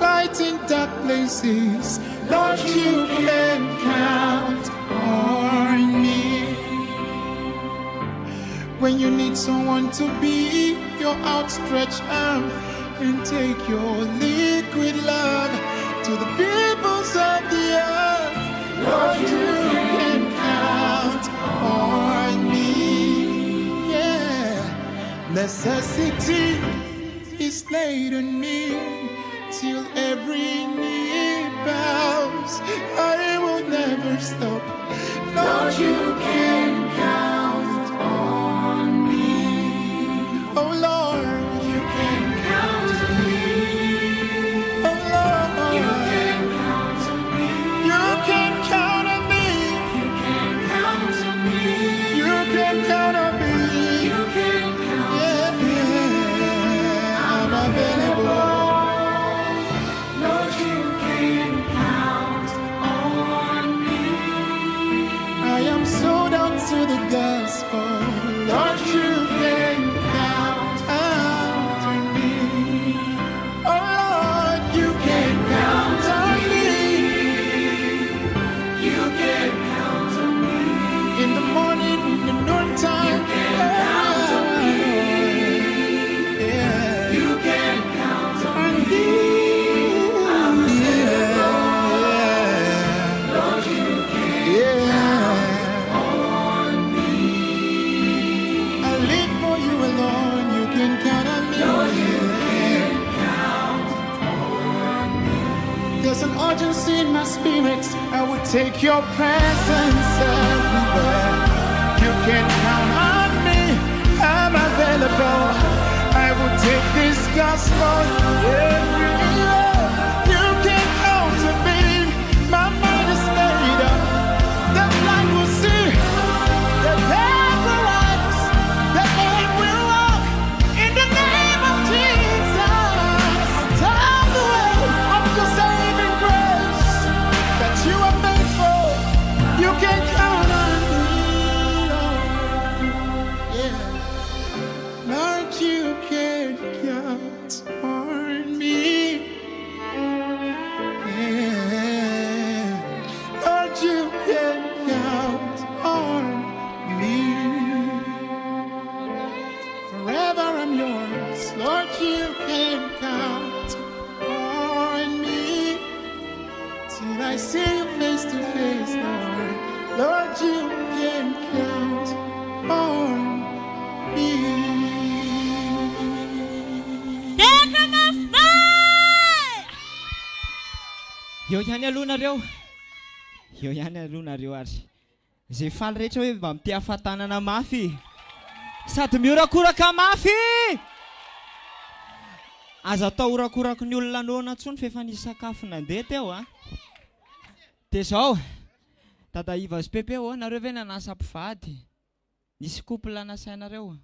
light in dark places, Lord, you can count on me. When you need someone to be your outstretched arm and take your liquid love to the peoples of the earth, Lord, you can count on me. Yeah. Necessity is laid on me till every knee bows. I will never stop. Lord, you can count on me. Oh Lord, you can count on me. Oh Lord, you can count on me. You can count on me. You can count on me. You can count on me. You can count on me. Yeah, I'm available. Lord, you can count on me. I am sold out to the gospel. Lord, you can count on me. Oh Lord, you can count on me. You can count on me. In the morning, in the noontime, you can count on me. Yeah. You can count on me. I'm available. Lord, you can count on me. I live for you alone. You can count on me. Lord, you can count on me. There's an urgency in my spirit. I will take your presence everywhere. You can count on me. I'm available. I will take this gospel everywhere. You can count on me. My mind is made up. The blind will see. The dead will rise. The lame will walk. Lord, you can count on me till I see you face to face, Lord. Lord, you can count on me. Eo ihany alohanareo. Eo ihany alohanareo ary. Zay faly rehetra hoe mba mity hafatanana mafy. Sady miorakoraka mafy. Aza atao horakorako ny olona noana ntsony fa efa nisy sakafo nandeha teo a. Dia zao. Dada Yves sy Pepe nareo ve nanasa mpivady? Nisy couple nasainareo.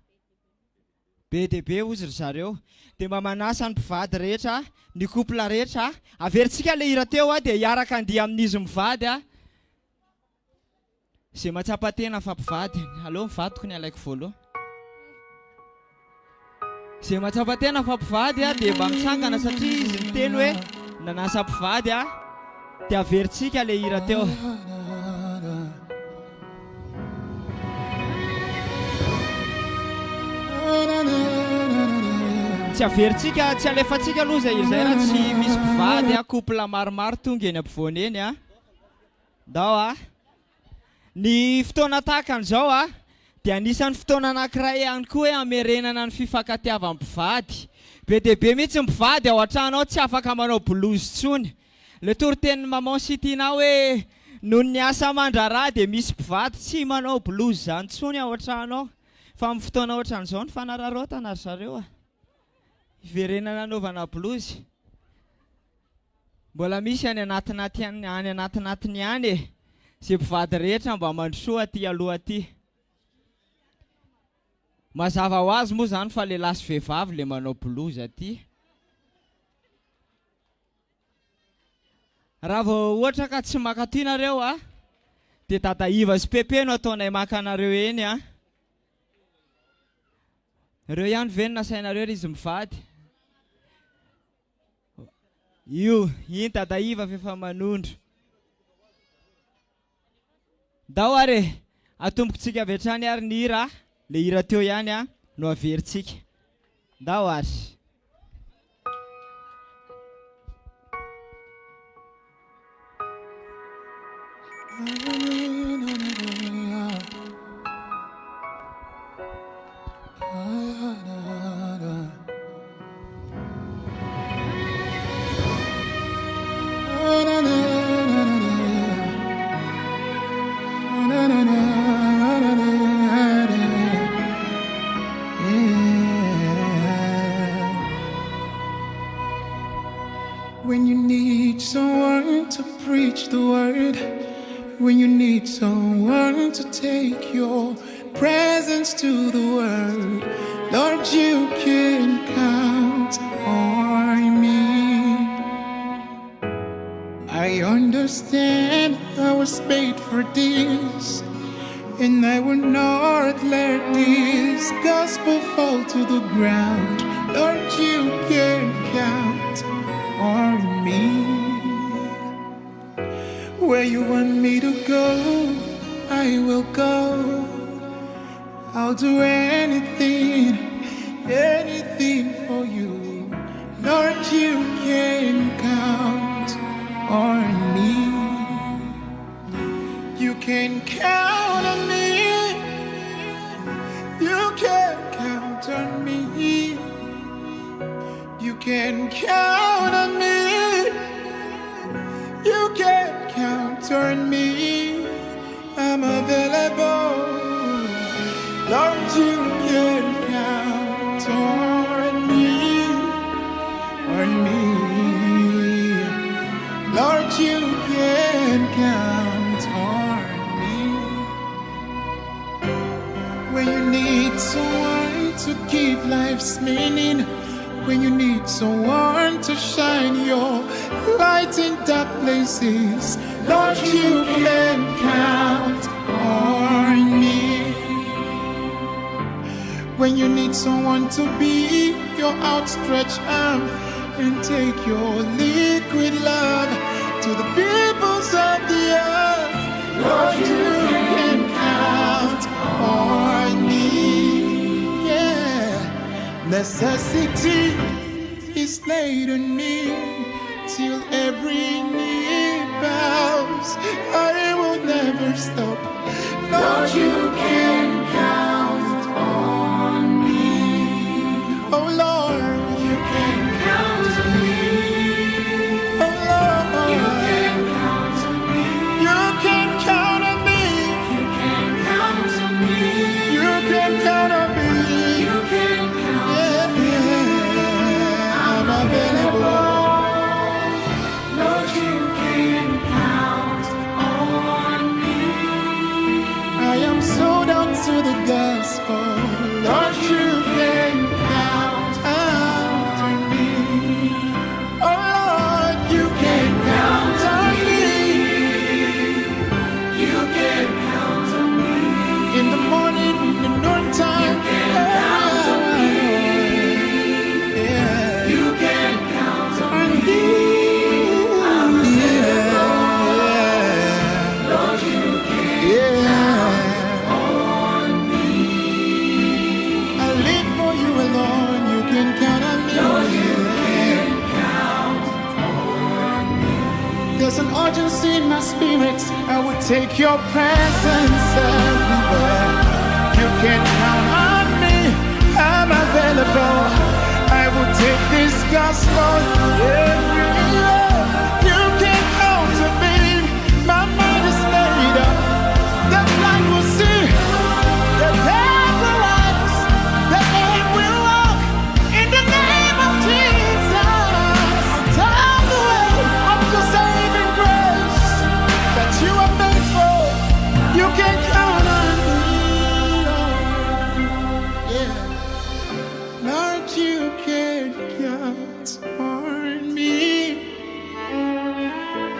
Be dia be ozy ry zareo. Dia mba manasa ny mpivady rehetra, ny couple rehetra, averintsika le hira teo dia hiaraka andia amin'izy mivady a. Zay matsapa-tena fa mpivady. Allo mivadiko ny alaiko voalo. Zay matsapa-tena fa mpivady a dia mba mitsangana satria izy miteny hoe nanasa mpivady a. Dia averintsika le hira teo. Tsy averintsika, tsy alefantsika aloha zay raha tsy misy mpivady a, couple maromaro tonga eny ampovoany eny a. Dao a. Ny fotoana tahaka an'izao a, dia anisan'ny fotoana anankiray ihany koa hoe amerenana ny fifankatiavan'ny mpivady. Be dia be mihitsy mpivady ao an-trano tsy afaka manao blouse tsony. Le toritenin'ny maman sitina hoe noho ny asa mandraraha dia misy mpivady tsy manao blouse zany tsony ao an-trano ao. Fa amin'ny fotoana ohatran'izao ny fanararaotana ry zareo a. Iverenana anaovana blouse. Mbola misy any anatinatiny any e. Zay mpivady rehetra mba mandrosoa aty aloha aty. Mazava ho azy moa zany fa lehilahy sy vehivavy le manao blouse aty. Raha vao ohatra ka tsy maka aty nareo a, dia Dada Yves sy Pepe no ataonay maka anareo eny a. Reo ihany ve no nasainareo izy mivady? Io, iny Dada Yves efa manondro. Dao are, atombokontsika avy hatrany ary ny hira, le hira teo ihany a, no averintsika. Dao ary. When you need someone to preach the word, when you need someone to take your presence to the world, Lord, you can count on me. I understand I was made for this, and I will not let this gospel fall to the ground. Lord, you can count on me. Where you want me to go, I will go. I'll do anything, anything for you. Lord, you can count on me. You can count on me. You can count on me. You can count on me. You can count on me. I'm available. Lord, you can count on me. On me. Lord, you can count on me. When you need someone to give life's meaning, when you need someone to shine your light in dark places, Lord, you can count on me. When you need someone to be your outstretched arm and take your liquid love to the peoples of the earth, Lord, you can count on me. Yeah. Necessity is laid on me till every knee bows. I will never stop. Lord, you can count on me. Oh Lord, you can count on me. Oh Lord, you can count on me. You can count on me. You can count on me. You can count on me. You can count on me. I'm available. Lord, you can count on me. I am sold out to the gospel. Lord, you can count on me. Oh Lord, you can count on me. You can count on me. In the morning, in the noontime, you can count on me. Yeah. You can count on me. I'm available. Lord, you can count on me. I live for you alone. You can count on me. Lord, you can count on me. There's an urgency in my spirit. I will take your presence everywhere. You can count on me. I'm available. I will take this gospel everywhere. You can count on me. My mind is made up. The blind will see. The dead will rise. The lame will walk. In the name of Jesus. Tell the way of your saving grace. That you are faithful. You can count on me. Yeah. Lord, you can count on me.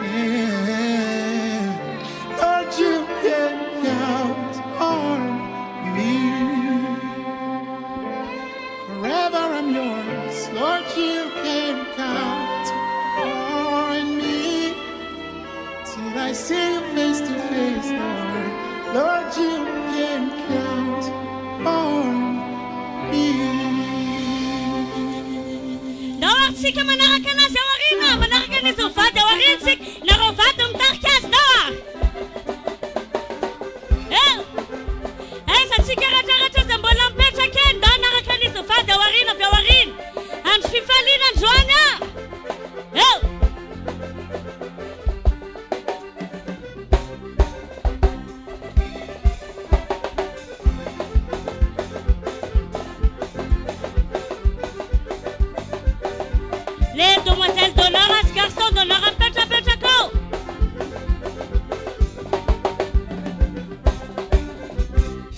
Yeah. Lord, you can count on me. Forever I'm yours. Lord, you can count on me. Till I see you face to face, Lord. Lord, you can count on me. Dawarsika manaraka na zawarina, manaraka ni Zofa dawarinsik, narovatum tarkas dawa. Sa tsikarata zambola mpetra ken, da naraka ni Zofa dawarina vyawarin. Am shifalina joana. Les demoiselles d'honneur, garçons d'honneur, petra petra ko.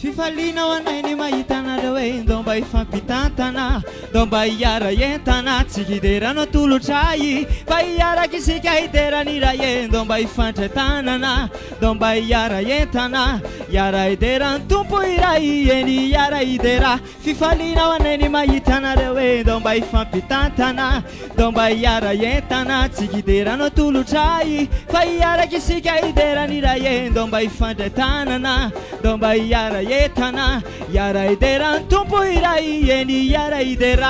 Fifalina wanaini mahitana rewe ndomba ifampitantana ndomba iara yentana tsikiderano tolotray fa iarakisika hiteranira ye ndomba ifantretanana ndomba iara yentana iara iderano tompo iray eny iara idera fifalina wanaini mahitana rewe ndomba ifampitantana ndomba iara yentana tsikiderano tolotray fa iarakisika hiteranira ye ndomba ifantretanana ndomba iara yetana yara idera tompo iray eny yara idera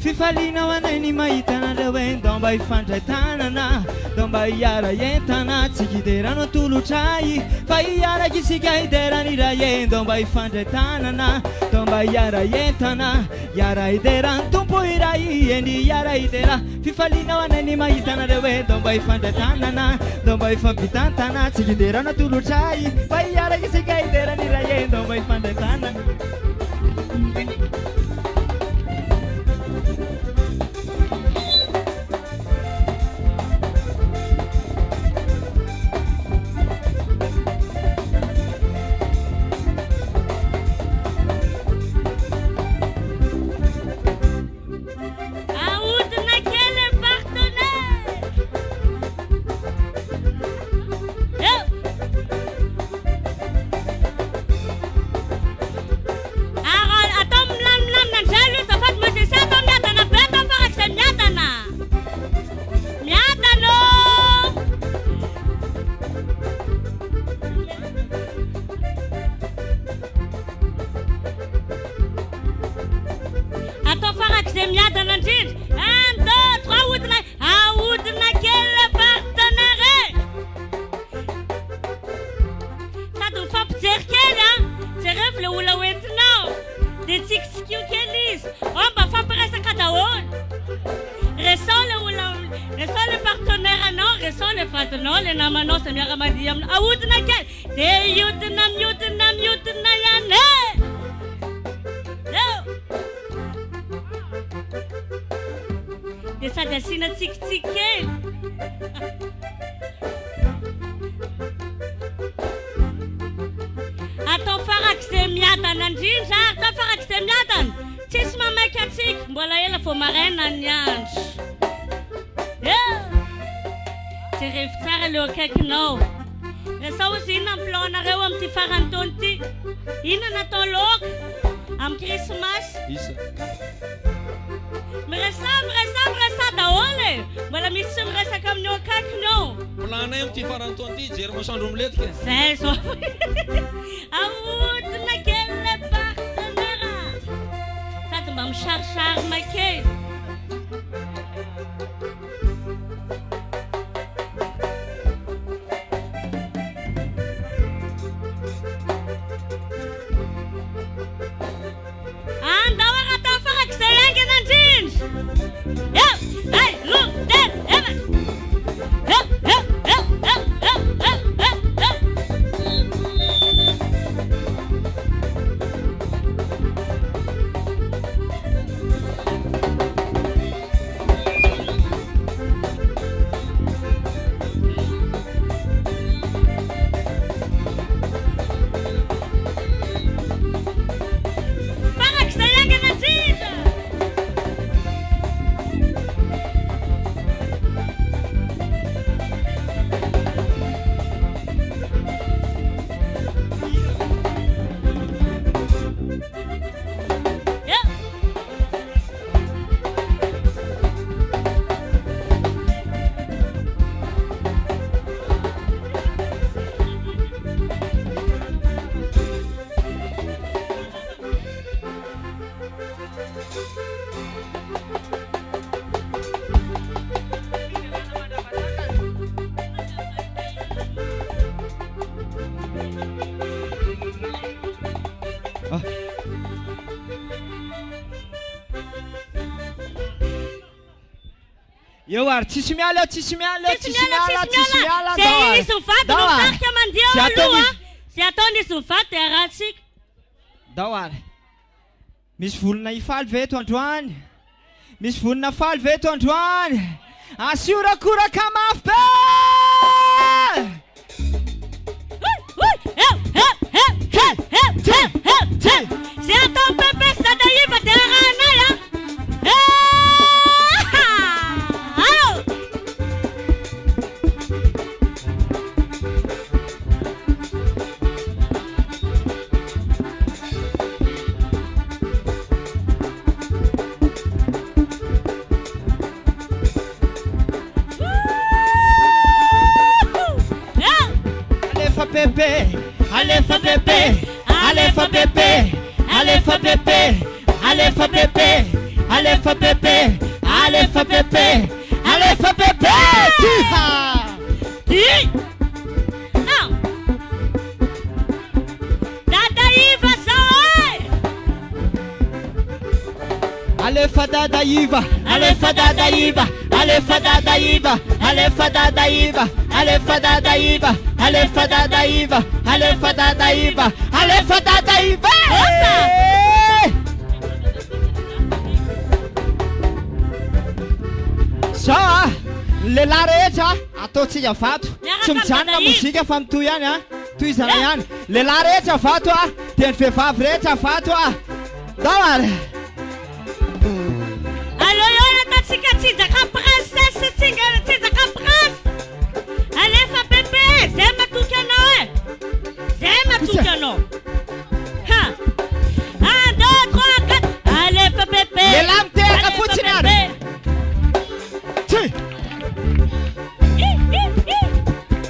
fifalina wanainy mahitana rewe ndomba ifantretanana ndomba iara yentana tsikiderano tolotray fa iarakisika hiteranira ye ndomba ifantretanana ndomba iara yentana iara iderano tompo iray eny iara idera fifalina wanainy mahitana rewe ndomba ifantretanana ndomba ifampitantana tsikiderano tolotray fa iarakisika hiteranira ye ndomba ifantretanana aingana indrindra. 1, 2, 3 ahodina. Ahodina kely partenaire. Sady mifampijery kely a. Jereo le olona hoentinao. Dia tsikitsiky kely izy. Mba fampiresaka daholo. Ressent le partenaire anao, ressent le vadinao, le namanao izay miara-mandihy aminao. Ahodina kely. Dia mihodina ihany. Dia sady asiana tsikitsiky kely. Atao farak'izay miadana indrindra, atao farak'izay miadana. Tsisy mamaika atsika, mbola ela vao maraina ny andro. Jerevy tsara leo akaikinao. Resa ozy inona ny planareo amin'ity farany taona ity? Inona natao laoka amin'ny krismasy? Miresa daholo e. Mbola misy sy miresaka amin'io akaikinao. Planay amin'ity farany taona ity, jery masandro miletika. Zay zao. Ahodina kely le partenaire. Sady mba misarisarima kely. Eo ary tsisy miala. Zay izy mivady no tarika mandeha aloha. Zay ataon'izy mivady dia arahantsika. Dao ary. Misy volona ifaly ve eto androany? Misy volona faly ve eto androany? Asiorakoraka mafy be! Zay atao Pepe sy Dada Yves dia arahanay a. Pepe, Alefa Pepe, Alefa Pepe, Alefa Pepe, Alefa Pepe, Alefa Pepe, Alefa Pepe, Alefa Pepe, Ti! Não! Dada Yves sai! Alefa Dada Yves, Alefa Dada Yves, Alefa Dada Yves, Alefa Dada Yves, Alefa Dada Yves, Alefa Dada Yves, Alefa Dada Yves, Alefa Dada Yves. Sa lehilahy rehetra ataontsika vato. Tsy mijanona mozika fa mitoy ihany a. Toy izany ihany. Lehilahy rehetra vato a, dia ny vehivavy rehetra vato a. Dao ary. Allo io ataontsika tsinjaka princesse, tsinjaka prince. Alefa Pepe, zay matoky anao e. Zay matoky anao. Ha. 1, 2, 3, 4. Alefa Pepe. Lehilahy mitehaka fotsiny ary.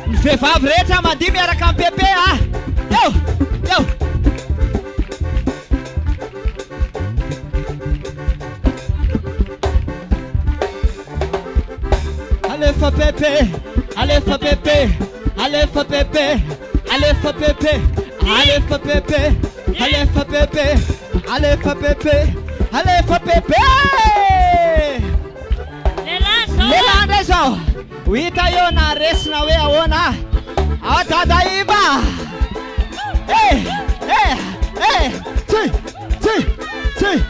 Ny vehivavy rehetra mandihy miaraka amin'ny Pepe a. Eo, eo. Alefa Pepe, Alefa Pepe, Alefa Pepe, Alefa Pepe, Alefa Pepe, Alefa Pepe, Alefa Pepe, Alefa Pepe. Lelande zao. Wita yo na resna we aona. Atadaiba. Hey, hey, hey. Ti, ti, ti.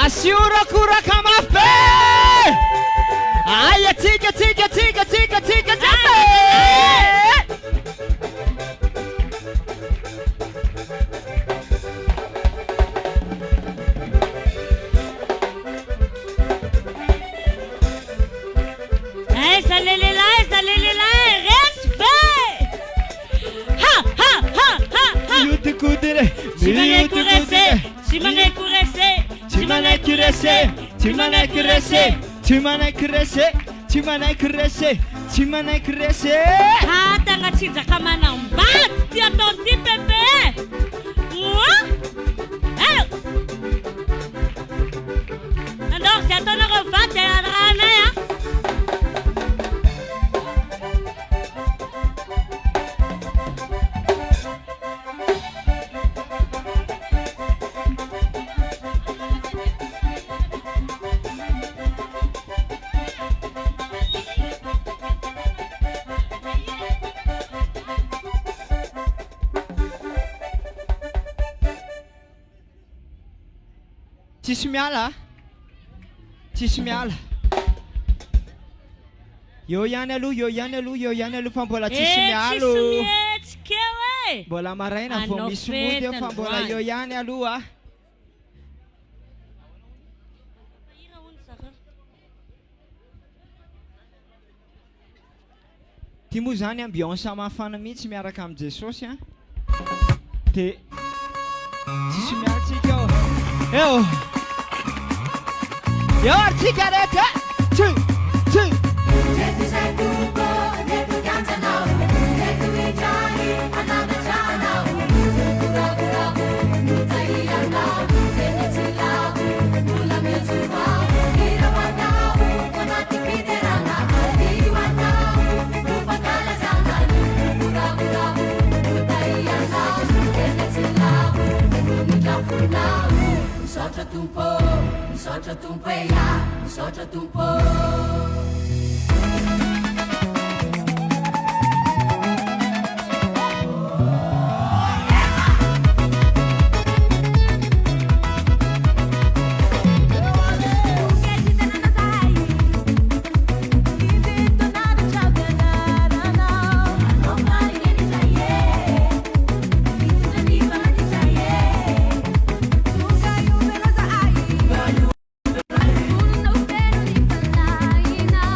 Asiura kura kama fe. Aya tika tika tika tika tika tika. Esa lelila, respect. Ha ha ha ha ha. Yutu kudere. Simane kurese, simane kurese. Tu m'en as caressé, tu m'en as caressé, tu m'en as caressé, tu m'en as caressé, tu m'en as caressé. Ah, tanga tsinja kamana mbat, ti atonti Pepe. Moi? Hello. Alors, c'est à ton revat, t'es à rana, hein? Tismiala. Tismiala. Yo yanelu, yo yanelu, yo yanelu fambola tismialu. Kewe. Bola maraina fo misumude fambola yo yanelu ah. Timo zany ambiance mafana mihitsy miaraka am Jesosy ah. De tismialtsika oh. Yo. Yo, tika reta. Two, two. Sotra tumpo ya, sotra tumpo. Ina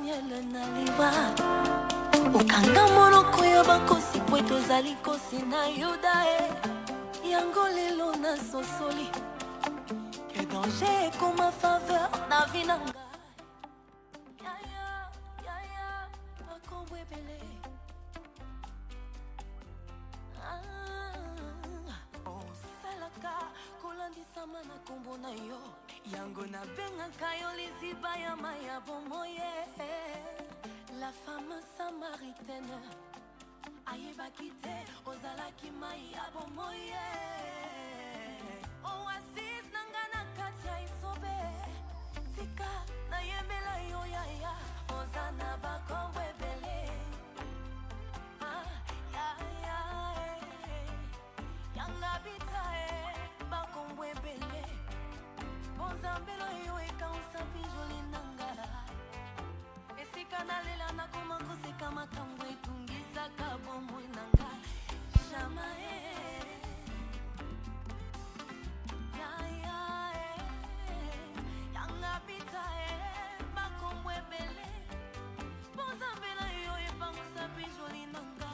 miel na liwa okanga monoko ya bakosi po tozali kosi na yuda yango lelo na sosoli que danger ekoma faveur na vi na nga yaya makombo ebele osalaka kolandisama na kombo na yo yango nabengaka yo liziba ya mai ya bomoye la femme samaritaine ayebaki te ozalaki mai ya bomoye oasis na nga na kati ya isobe tika nayembela yo yaya oza na bakombo ebele yanga bita bakombo ebele bonzambela yo ekausa bijoli nanga esika nalela nakoma koseka makambo etungisaka bomoi nanga shama yanga bita bakombo ebele bonzambela yo ekausa bijoli nanga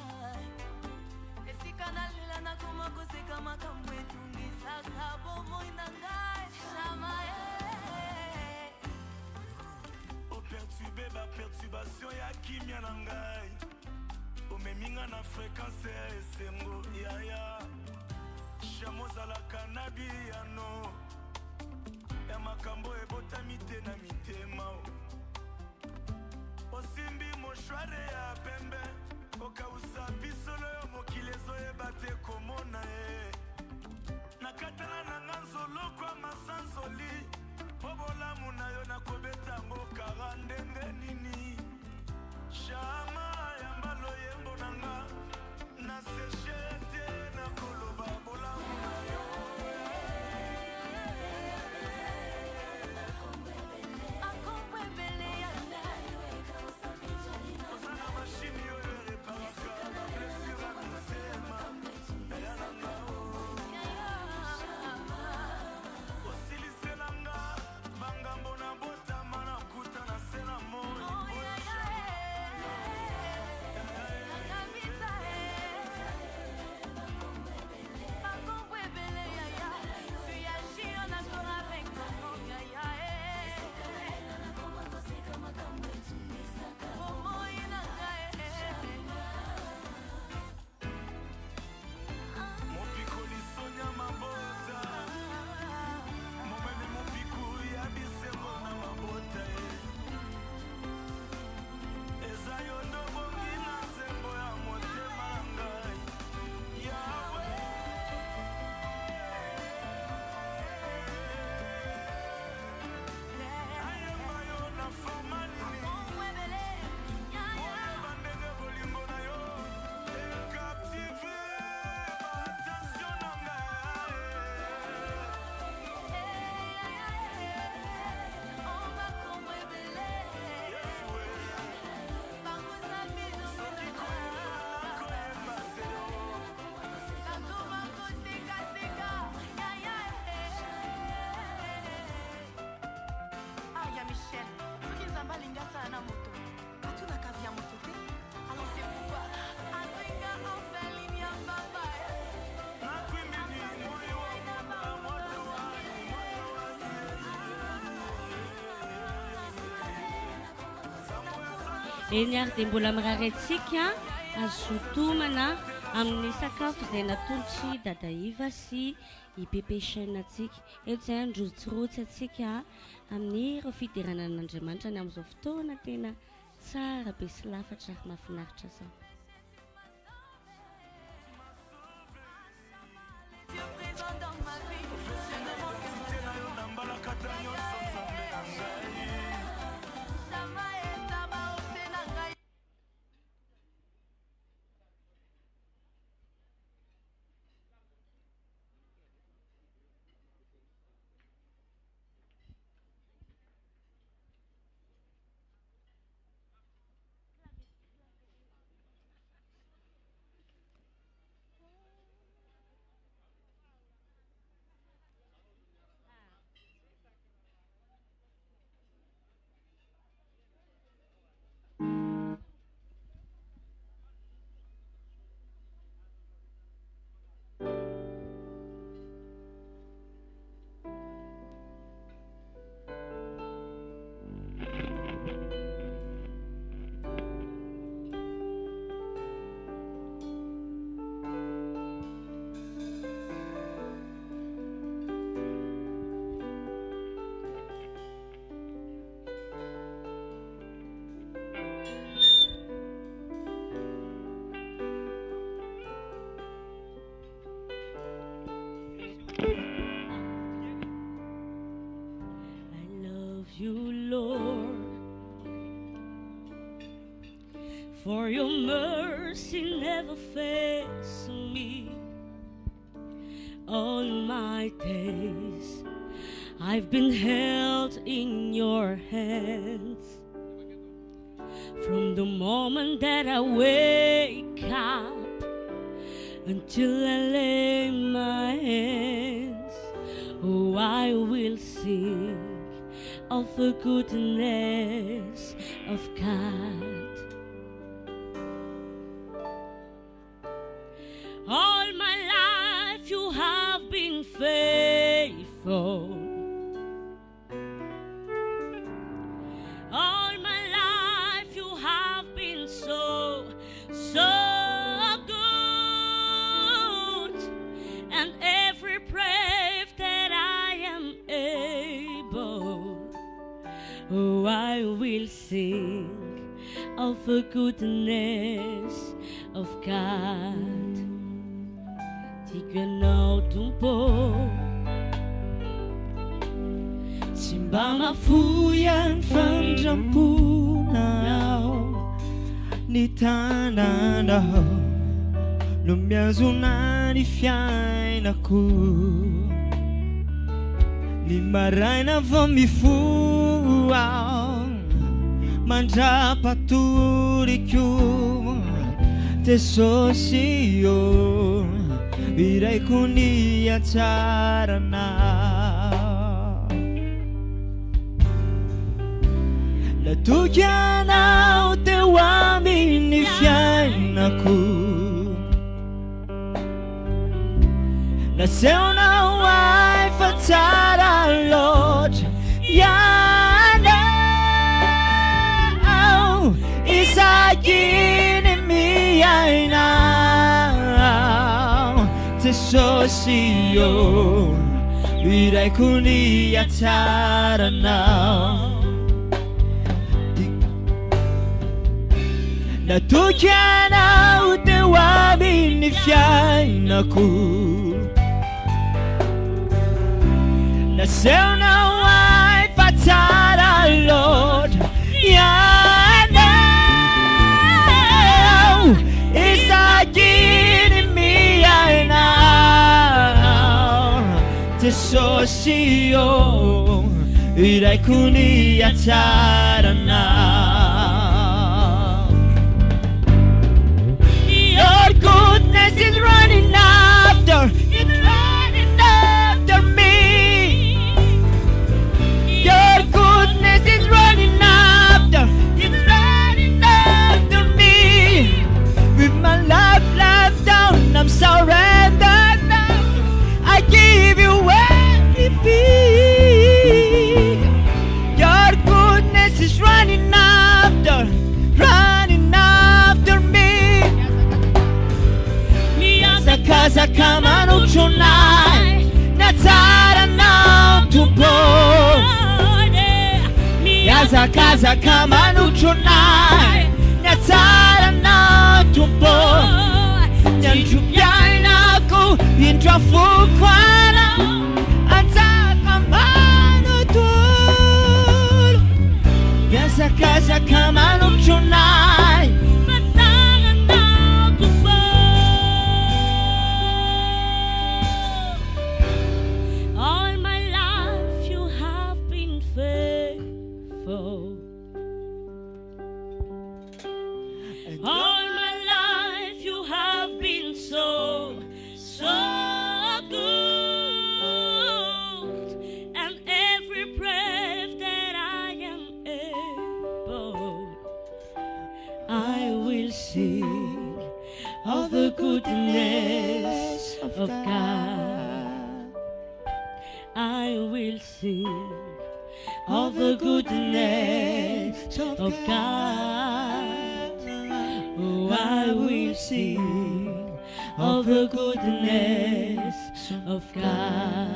esika nalela nakoma koseka makambo etungisaka bomoi nanga shama operturbe baperturbation ya kimia na ngai omeminga na fréquence ya esengo yaya shamo ozalaka na biyano ya makambo ebotami te na mitema osimbi moshware ya pembe okausa bisolo yo mokili ezoyeba te komona ye nakatala na nga nzolokwa masanzoli po bolamu na yo nakobeta ngo kara ndenge nini shama ya mbalo yembo na nga na seche te na koloba bolamu na yo ozana mashini oyo ereparaka bablessure ya mitema eya na nga osiliselanga bangambo na botama na kuta na se na moi eny ary dia mbola mirarentsika azotomana amin'ny sakafo izay natolotry dada Iva sy i Pepe atsika eto izay androtsirotsy atsika amin'ny ireo fideranan'Andriamanitra ny amin'izao fotoana tena tsara be sy lafatra ary mahafinaritra zao. for your mercy never fails me. All my days I've been held in your hands. From the moment that I wake up until I lay my hands, oh, I will sing of the goodness of God. All my life you have been faithful. All my life you have been so, so good. And every breath that I am able, oh, I will sing of the goodness of God. Tiganao tumpo Simba mafuyan fandrampunao Ni tananao Lumiazuna ni fiainako Ni maraina vao mifuao Mandrapaturikyo Tesosio Irai kuniacarana Natukiana teu amini fiainaku Nasceu na wife tara Lord Yana Isagini mi aina Tesosio Irai kuniacarana Natukiana teu amini fiainaku Nasceu na wife tara Lord Yana Isagini mi aina Tesosio Irai kuniacarana Your goodness is running after me. Your goodness is running after me. With my life laid down, I'm surrendered now. I give you everything. Your goodness is running after me. Casa kama nuchonai Natara na tumpo Yaza casa kama nuchonai Natara na tumpo Nyanjupya inaku Intrafukwana Anta kama nutulu Yaza casa kama nuchonai All my life you have been so, so good. And every breath that I am able, I will sing of the goodness of God. I will sing of the goodness of God. Oh, I will sing of the goodness of God.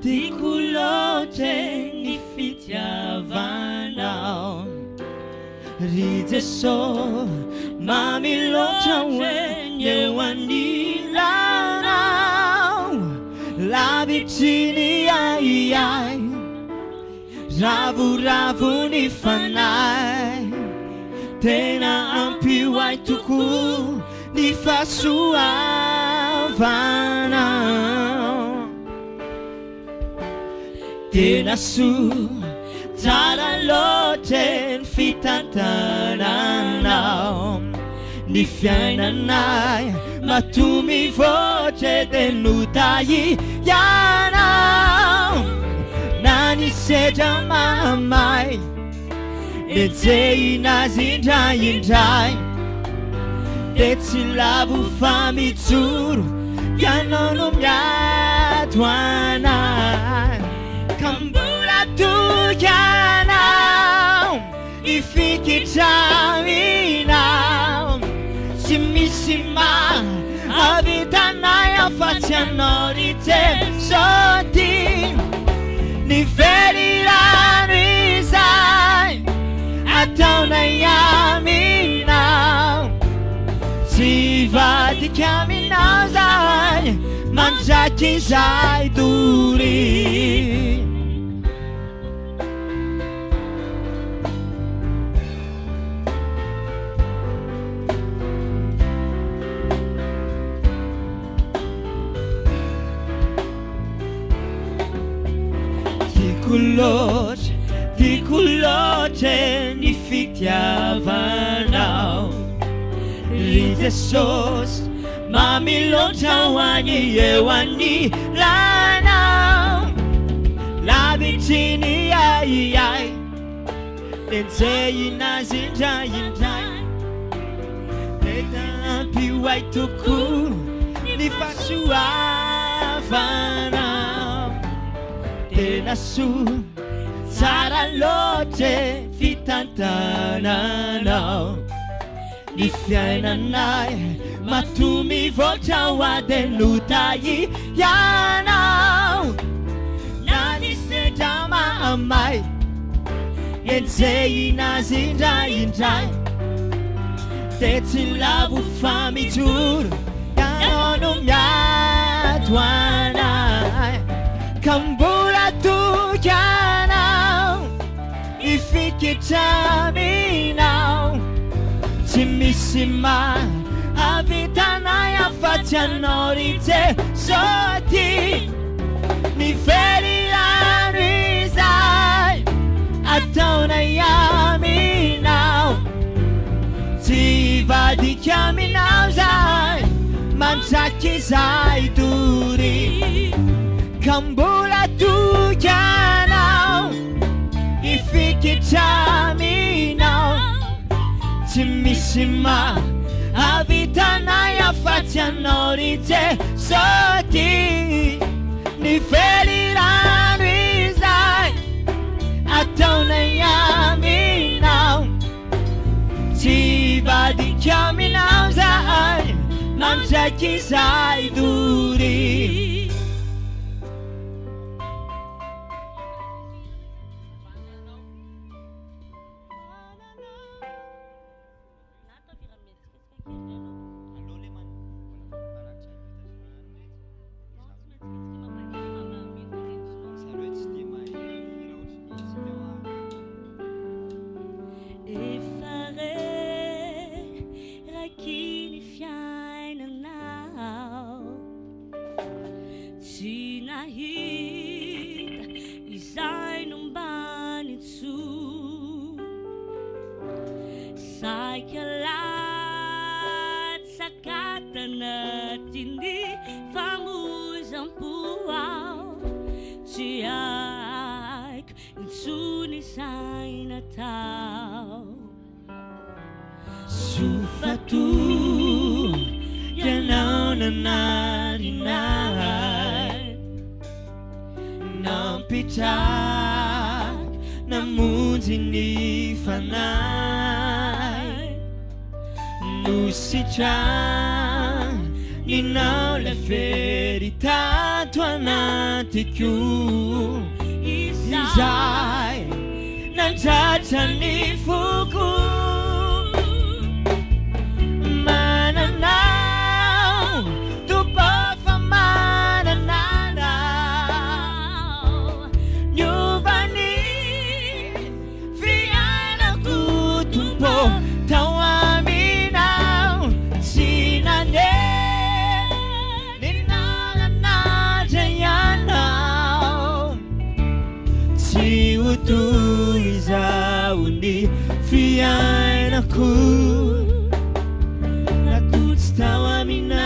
tiako loatra ny fitiavanao ry Jesosy mamiloatra hoe eo anilanao lavitry ny aiai ravoravo ny fanahy tena ampioay tokoa ny fahasoavanao tena soa tsara loatra ny fitantananao ny fiainanay matomy voatra dia notahianao na ny sedra mahamay ejehinazy indraindray dia tsy lavo fa mijoro ianao no miado anay ka mbola tokanao ifikitraminao tsy misy avitanay afatsy anao ry Jesosy ny verirano izay ataonay aminao tsy vadika aminao zay mandraky izay dory tiako loatra ny fitiavanao ry Jesosy mamiloatra ho any eo anilanao lavitry ny aiai ejehinazy indraindray tena ampioay tokoa ny fahasoavanao tena soa tsara loatra fitantananao ny fiainanay matomy voatra ho ady notahianao na ny sedra mahamay ejehinazy indraindray dia tsy lavo fa mijoro ianao no miado anay ka mbola tokanao ifikitraminao tsy misy avitanay afatsy anao ry Jesosy ny verirano izay ataonay aminao tsy vadika aminao zay mandraky izay dory ka mbola tokanao ifikitraminao tsy misy avitanay afatsy anao ry Jesosy ny verirano izay ataonay aminao tsy vadika aminao zay mandraky izay dory namunzi ni fanay nusitra ninao le feri tato anatiko izay nandratra ny foko mananao topo fa mananao niovany fiainako tompo tao aminao tsy nane toy izao ny fiainako natotsy tao aminao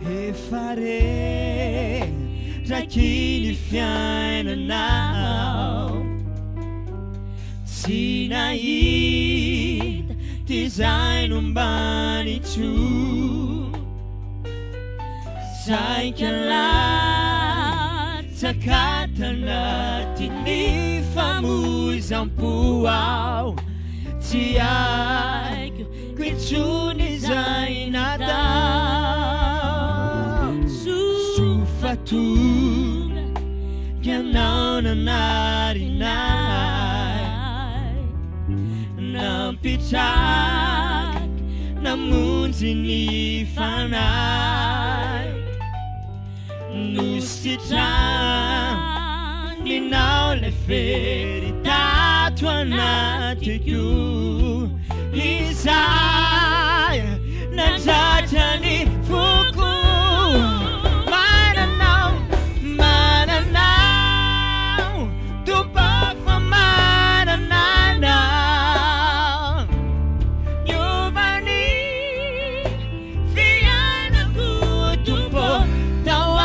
efa reraky ny fiainanao tsy nahita ty zay nombany tso saika latsakatana ty ny famoizam-po ao tsy aiko kointsony zay natao sofatonga kianao nanarinay nampitraky namonjy ny fanay nusitraninao le veritato anatiko izay nandratrany foko mananao topo fa mananao niovany fiainako tompo tao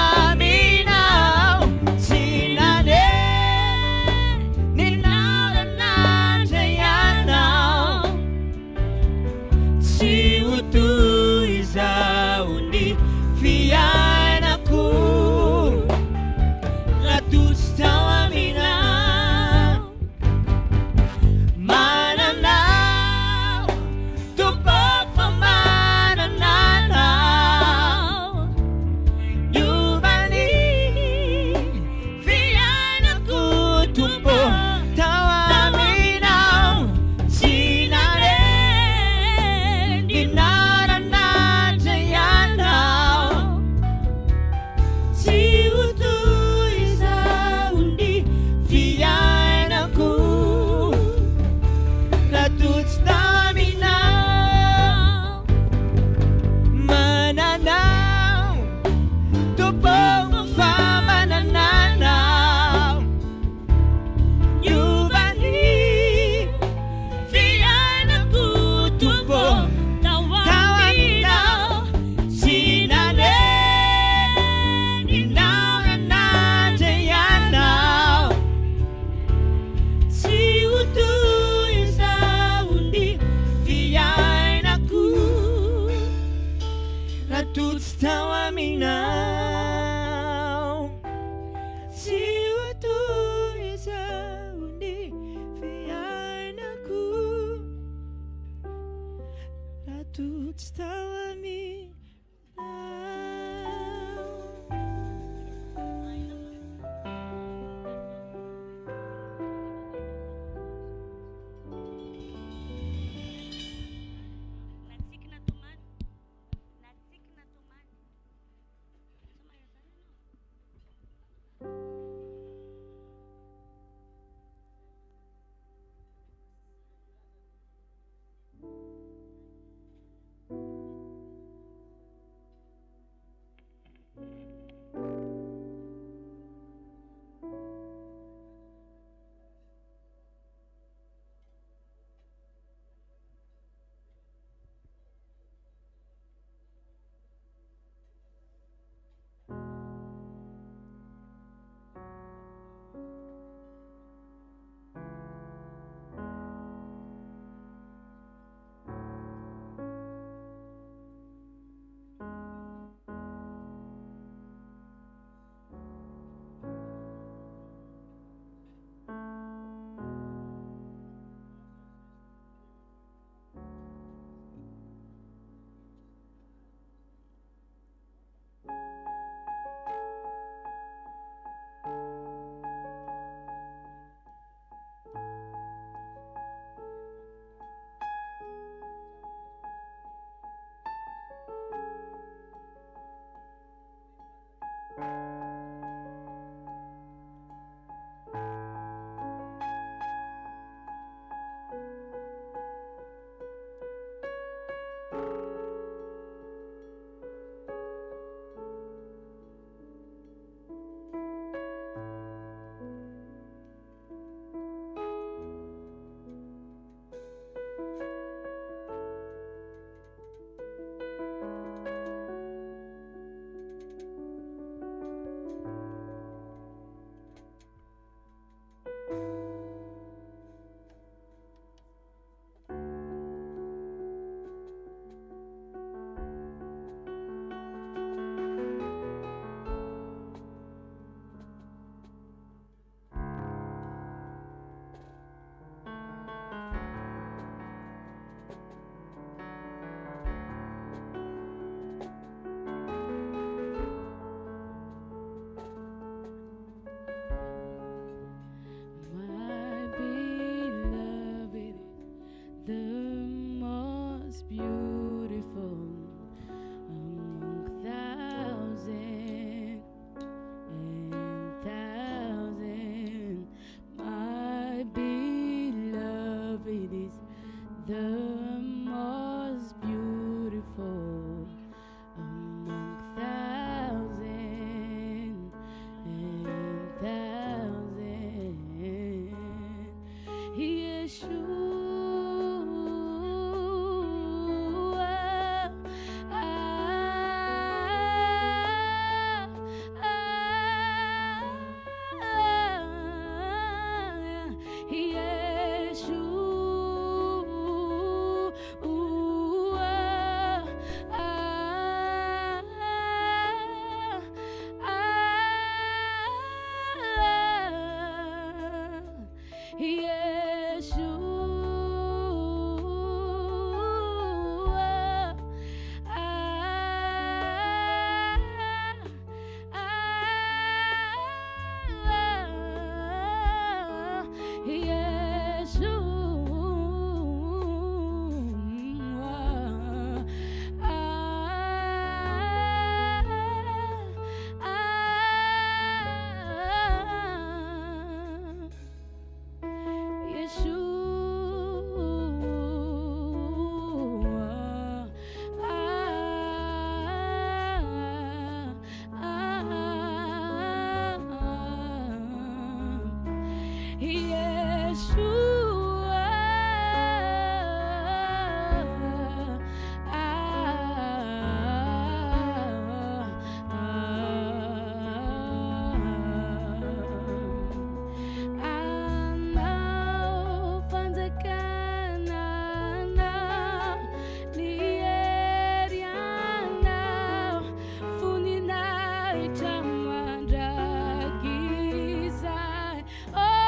Oh,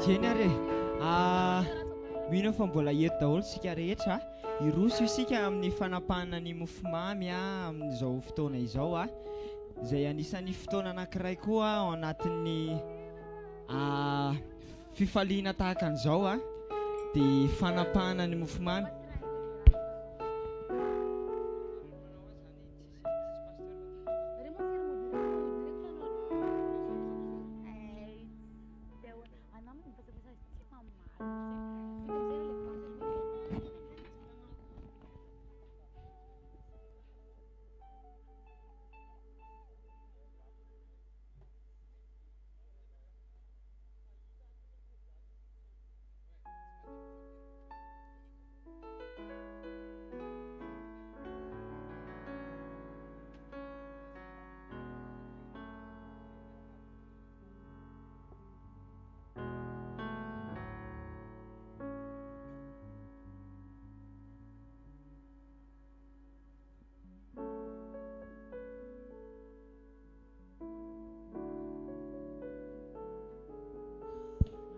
Jeny are mino fa mbola eto daholo sika rehetra iroso isika amin'ny fanapahana ny mofomamy amin'izao fotoana izao izay anisan'ny fotoana anankiray koa ao anatin'ny fifaliana tahaka an'izao dia fanapahana ny mofomamy.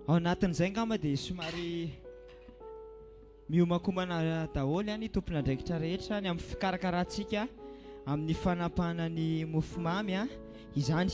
Ao anatin'izay ngamba dia somary miomakomana daholo ny tompon'andraikitra rehetra ny amin'ny fikarakarantsika amin'ny fanapahana ny mofomamy izany.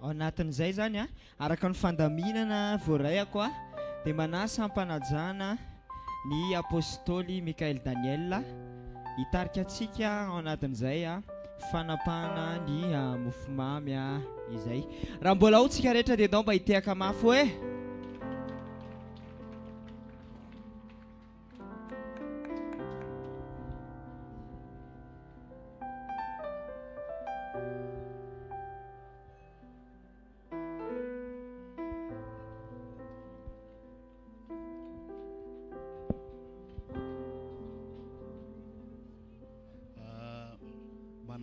Ao anatin'izay zany araka ny fandaminana voarayako dia manasa ampanajana ny apôstôly Mikael Daniel hitarika antsika ao anatin'izay fanapahana ny mofomamy izay. Raha mbola ao tsika rehetra dia dao mba hitehaka mafy hoe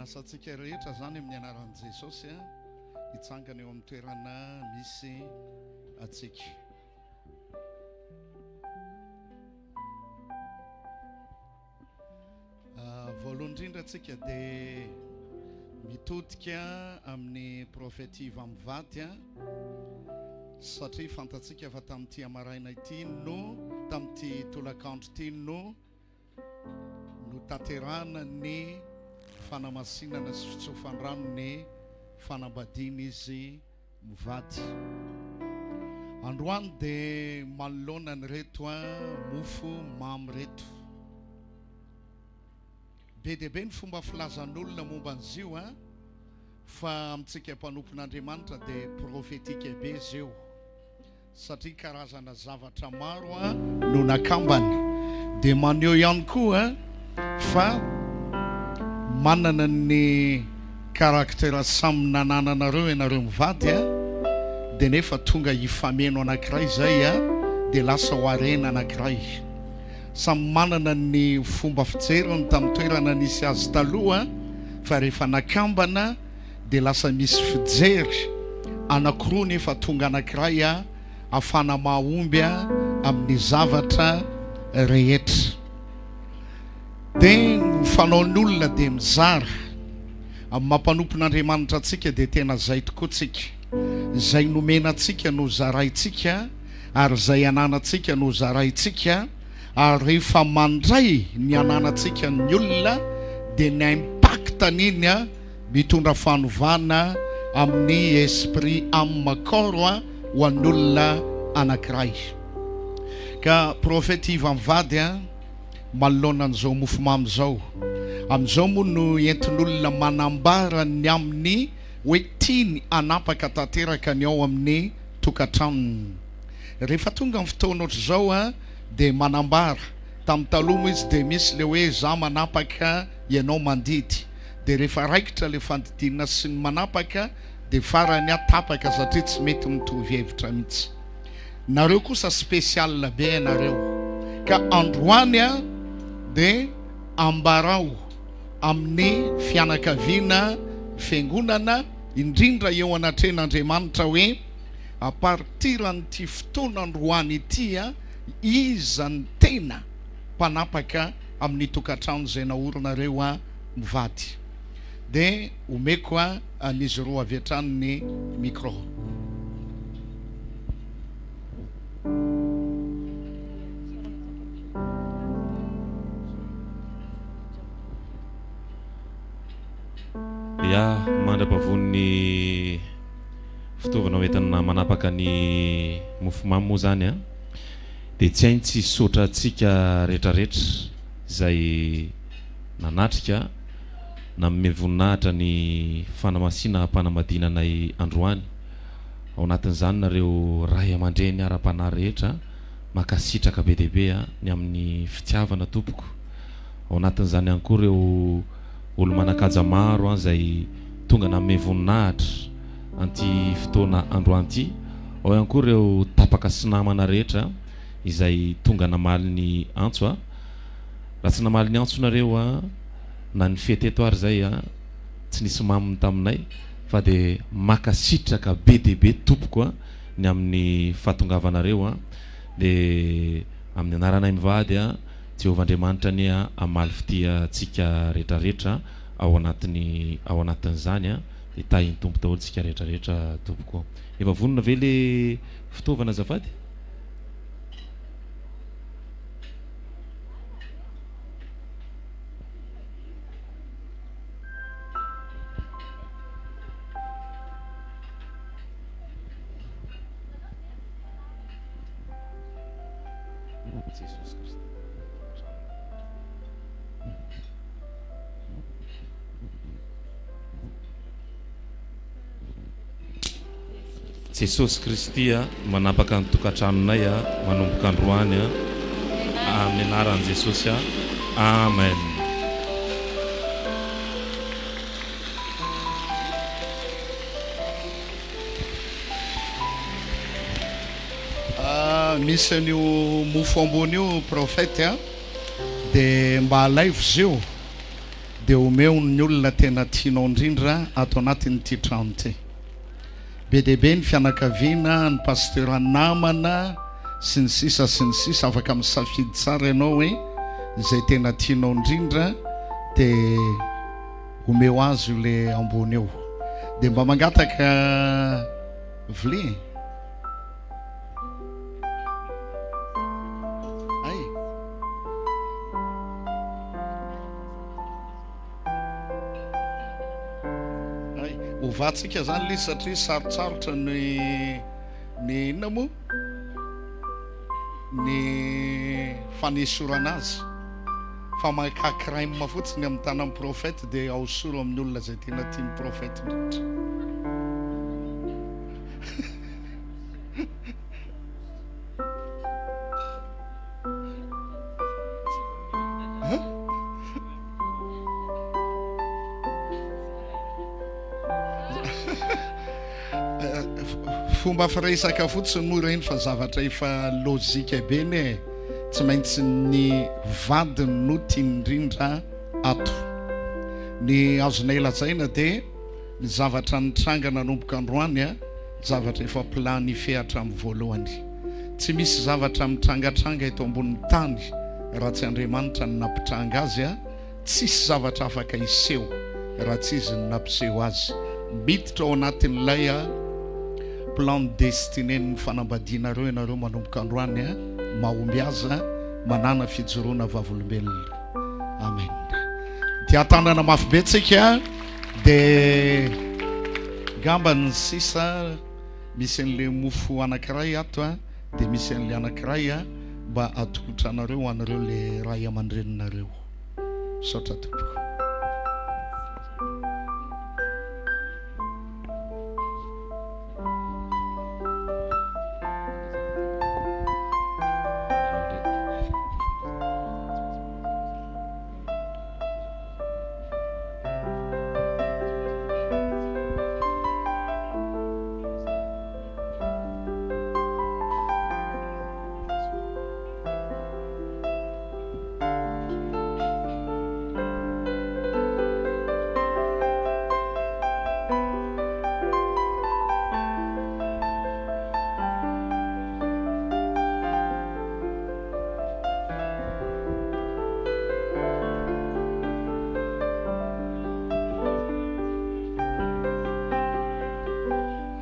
asatsika rehetra zany amin'ny anaran'i Jesosy hitsangana eo amin'ny toerana misy atsika. Voalohany indrindra atsika dia mitodika amin'ny profety Yves mivady satria fantatsika fa tamin'ity amaraina ity no tamin'ity tolakandro ity no tanterahana ny fanamasinana sy fitsofandrano ny fanambadiana izy mivady. Androany dia manoloana ny reto mofo mamy reto. Be dia be ny fomba filazan'olona momba an'izy io fa amintsika mpanompon'Andriamanitra dia profetika be izy io satria karazana zavatra maro no nakambana dia maneho ihany koa fa manana ny karaktera samy nanananareo ianareo mivady dia nefa tonga hifameno anankiray zay dia lasa ho harena anankiray. Samy manana ny fomba fijeriny tamin'ny toerana nisy azy taloha fa rehefa nakambana dia lasa misy fijery anankiroa nefa tonga anankiray ahafana mahomby amin'ny zavatra rehetra. Dia ny fanaon'olona dia mizara amin'ny mampanompon'Andriamanitra antsika dia tena zay tokoa tsika. Zay nomena antsika no zaraintsika ary zay ananantsika no zaraintsika ary rehefa mandray ny ananantsika ny olona dia ny impacta n'iny mitondra fanovana amin'ny esprit amy corps ho an'olona anankiray. Ka profety Yves mivady manoloana an'izao mofomamy zao amin'izao moa no entin'olona manambara ny amin'ny hoe tiany anapaka tanteraka ny ao amin'ny tokantranony. Rehefa tonga amin'ny fotoana ohatr' zao a dia manambara. Tamin'ny taloha izy dia misy le hoe za manapaka ianao mandidy, dia rehefa raikitra le fandidinana sy ny manapaka dia farany atapaka satria tsy mety mitovy hevitra mihitsy. Nareo kosa spesial be ianareo, ka androany a dia ambarao amin'ny fianakaviana fiangonana indrindra eo anatren'Andriamanitra hoe a partir an'ity fotoana androany ity a iza ny tena mpanapaka amin'ny tokantrano izay naorinareo a mivady. Dia omeko a an'izy roa avy hatrany ny micro. Ya, mandra-pavon'ny fitaovana hoentina manapaka ny mofomamy moa zany a, dia tsy hainy tsy sotra antsika rehetrarehetra izay nanatrika nanome voninahitra ny fanamasina mpanambadiananay androany. Ao anatin'izany nareo ray aman-dreny ara-panahy rehetra makasitraka be dia be ny amin'ny fitiavana tompoko. Ao anatin'izany ihany koa ireo olo manakaja maro izay tonga nanome voninahitra anty fotoana androany ity. Ao ihany koa ireo tapaka sy namana rehetra izay tonga namaly ny antso. Raha tsy namaly ny antso nareo na ny fety eto ary zay tsy nisy maminy taminay, fa dia makasitraka be dia be tompoko ny amin'ny fahatongavanareo. Dia amin'ny anaranay mivady Jehovah-Andriamanitra ny amaly fitiatsika rehetrarehetra ao anatin'izany dia tahiny tompo daholo tsika rehetrarehetra tompoko. Efa vonona ve le fitaovana azafady? Jesosy Kristy manapaka ny tokantranonay manomboka androany amin'ny anaran'i Jesosy. Amen. Misy an'io mofo ambony io profeta dia mba alaivo zio dia omeo ny olona tena tianao indrindra ato anatin'ity trano ity. Be dia be ny fianakaviana, ny pasteur namana sy ny sisa afaka misafidy tsara ianao hoe izay tena tianao indrindra dia omeo azy io le ambony eo. Dia mba mangataka vilia. Ovatsika zany le satria sarotsarotra ny inona moa ny fanesorana azy, fa makakraima fotsiny amin'ny tanan'ny profeta dia ahosoro amin'ny olona zay tena tian'ny profeta rehetra. Fomba firesaka fotsiny moa ireny fa zavatra efa lôjika be ny tsy maintsy ny vadiny no tian'indrindra ato. Ny azonay lazaina dia ny zavatra nitranga nanomboka androany zavatra efa planifehatra amin'ny voalohany. Tsy misy zavatra mitrangatranga eto ambonin'ny tany raha tsy Andriamanitra ny nampitranga azy tsisy zavatra afaka iseho raha tsy izy ny nampiseho azy. Miditra ao anatin'ilay plan destiné ny fanambadianareo ianareo manomboka androany mahomby azy manana fijoroana vavolombelona. Amen. Dia tanana mafy be tsika dia gamba ny sisa misy an'le mofo anankiray ato dia misy an'le anankiray mba atokotranareo anareo le ray aman-dreninareo. Saotra tompoko.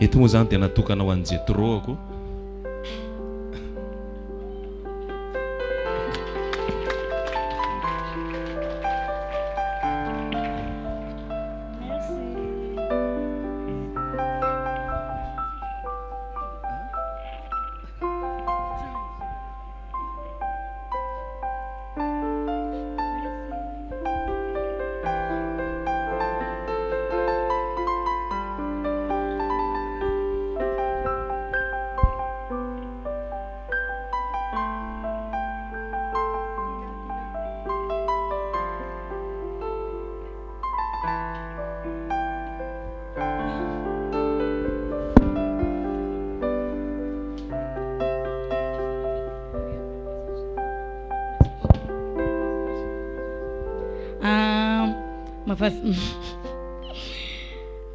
eto moa zany dia natokana ho an'ny jetroako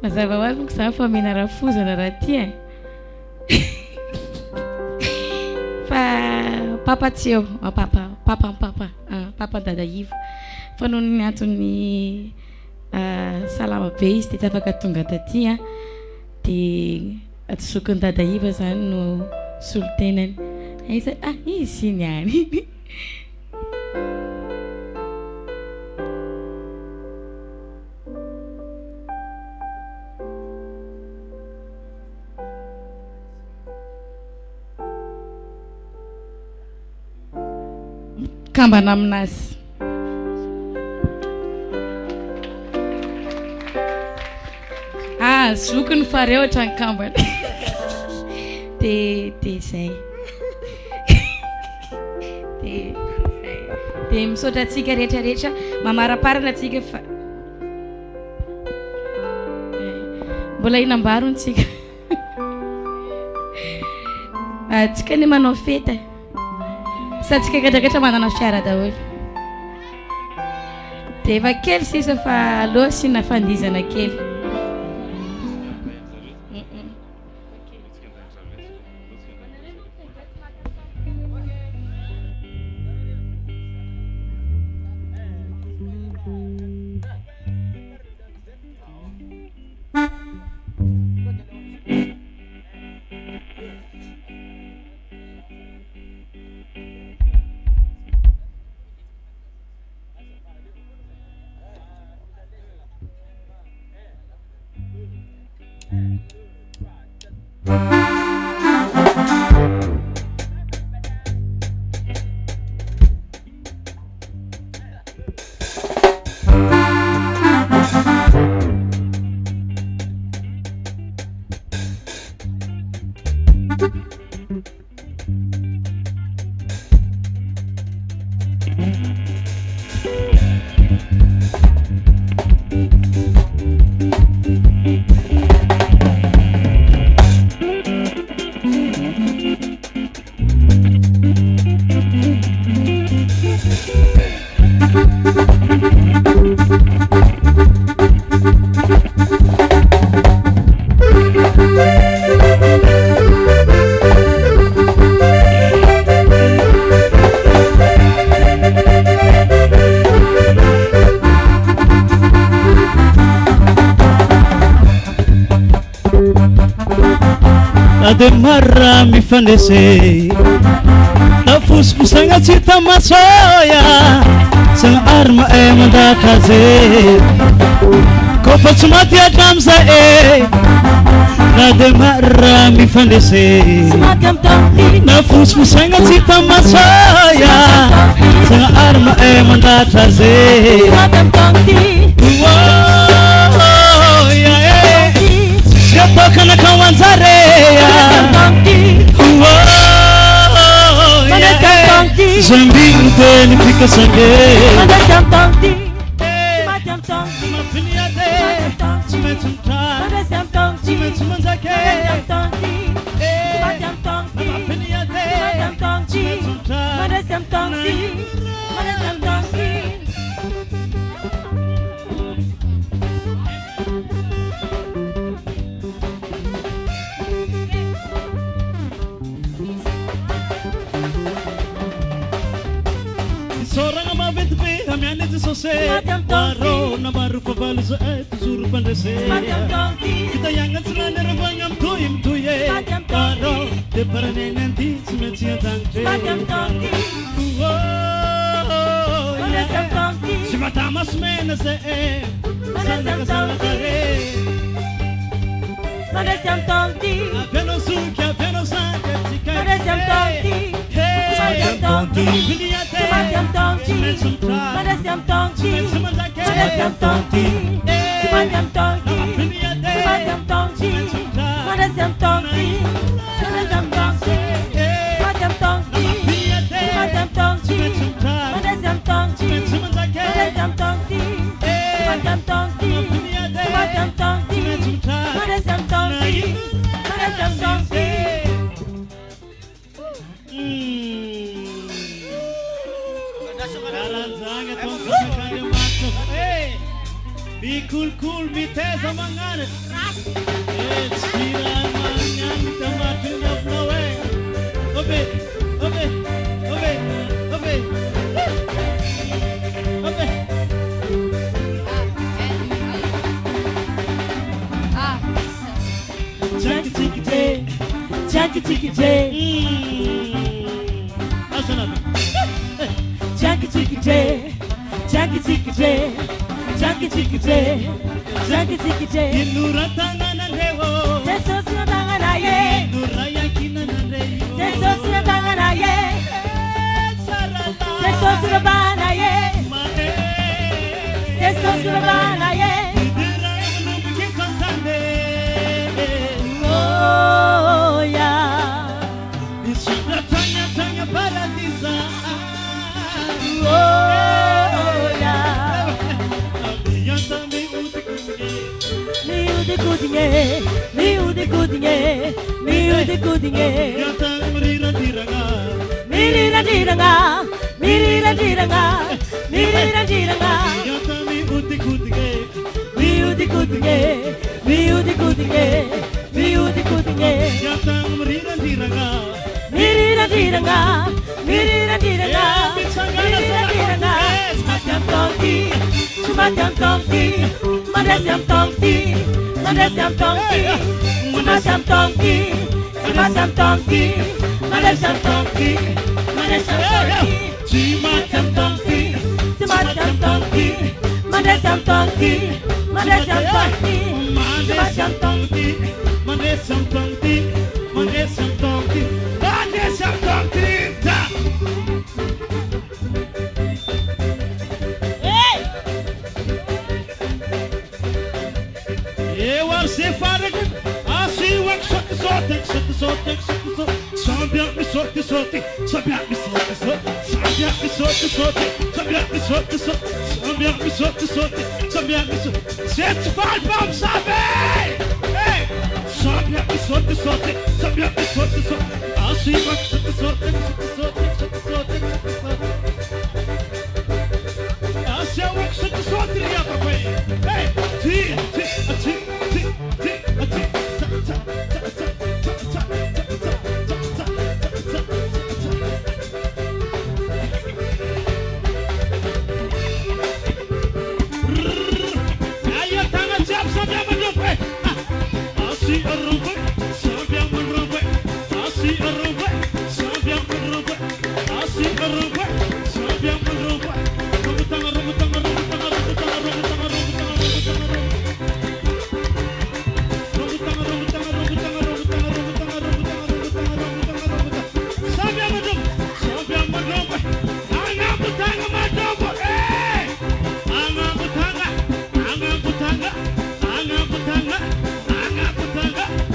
mazava ho azy moko za fa mena rafozana raha ty e fa papa tsy eo papa dada Yves fa noho ny antony salama be izy dia tsy afaka tonga taty a dia atosokony dada Yves zany no solotenany izy niany kambana aminazy zokony fare ohatra ny kambana dia zay dia misaotra atsika rehetrarehetra mamaraparana atsika fa mbola inambarony tsika tsika ny manao feta satsika gadragatra manana fiara daholo dia efa kely sisa fa aloha syna fandizana kely Marra mi fandese na fusfusanga cita masoya sang arma manda kaze ko patsumati adamza na de marra mi fandese na fusfusanga cita masoya sang arma manda kaze Kana kawanzareya Zambi uteni pika sange Waro na baru pavalu za toujours pandese kita yang ngan senana rabang am toy Anga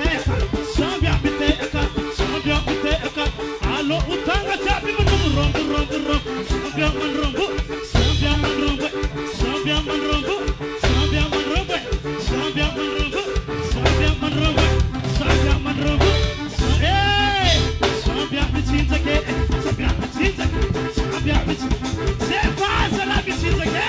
biteka sambia biteka sambia biteka alo utanga chapi manrongo rongo rongo sambia manrongo sambia manrongo sambia manrongo sambia manrongo sambia manrongo sambia manrongo sambia manrongo eh sambia bitsinza ke sambia bitsinza sambia bitsinza se faz la bitsinza ke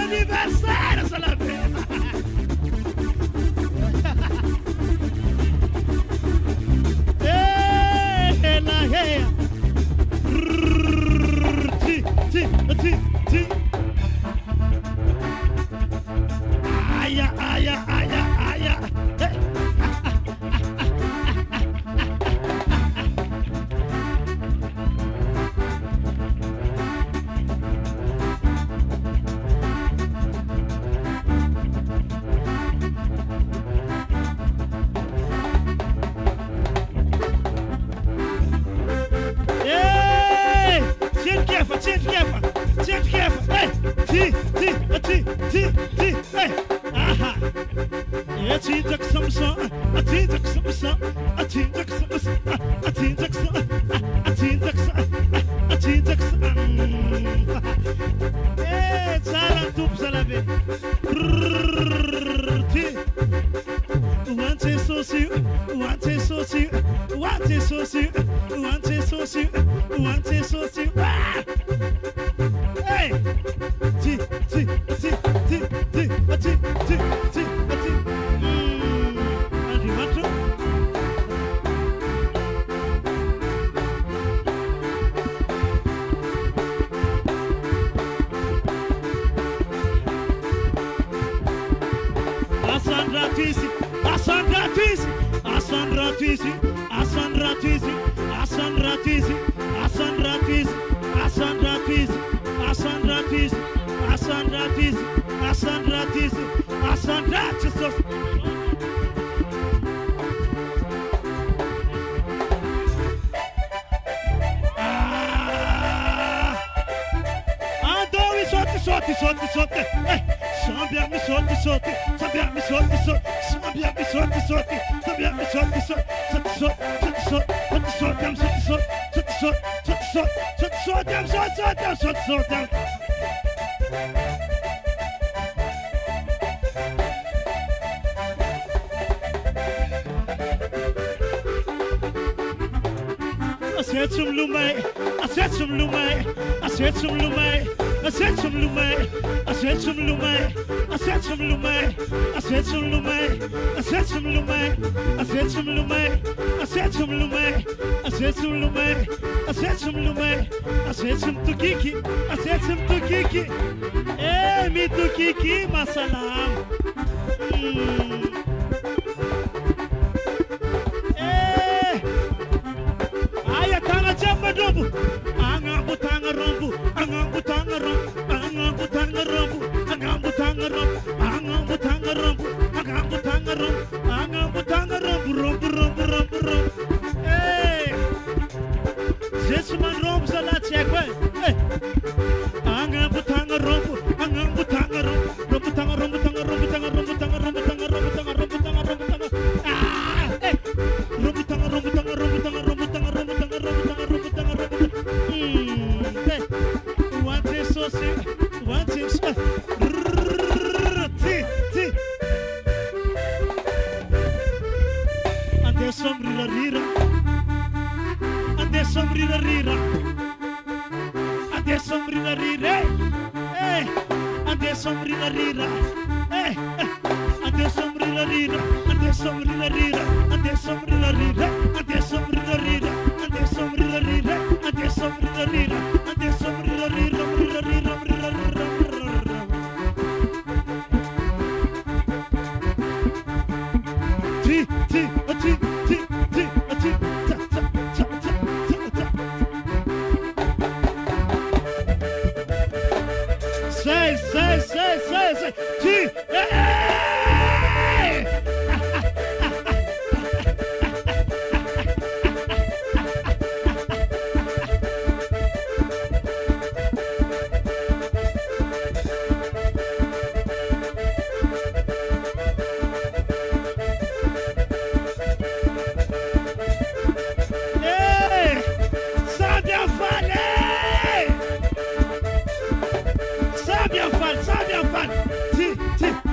anniversaire, ça la fait. Hey, la hey. Ti. Aya. Hey. Tiens, hey, ti, hey, aha. Yeah, ti jak samsa, ti jak samsa, ti jak samsa, ti jak samsa, ti jak samsa, ti jak samsa. Eh, sala tup salabe. Ti. Wante sosi. Hey! Ti. Arrivato. Sotte. Sabbiami sotti. Sabbiami said some lumai. I said some lumai. I said some lumai. I said some lumai. I said some lumai. I said some lumai. I said some lumai. I said some lumai. I said some lumai. I said some lumai. I said some lumai. I said some lumai. I said some tukiki. I said some tukiki. Eh, mi tukiki masalam. Rombu, angambu tanga rombu, angambu tanga rombu, angambu tanga rombu, angambu tanga rombu, angambu tanga rombu, angambu tanga rombu, angambu tanga rombu, rombu. Hey, Jesus man rombu salati ekwe. Hey, angambu tanga rombu, angambu tanga rombu, rombu tanga rombu tanga rombu tanga rombu tanga rombu tanga rombu tanga rombu tanga rombu tanga. Ah, hey, rombu tanga rombu tanga rombu tanga rombu tanga rombu tanga rombu tanga.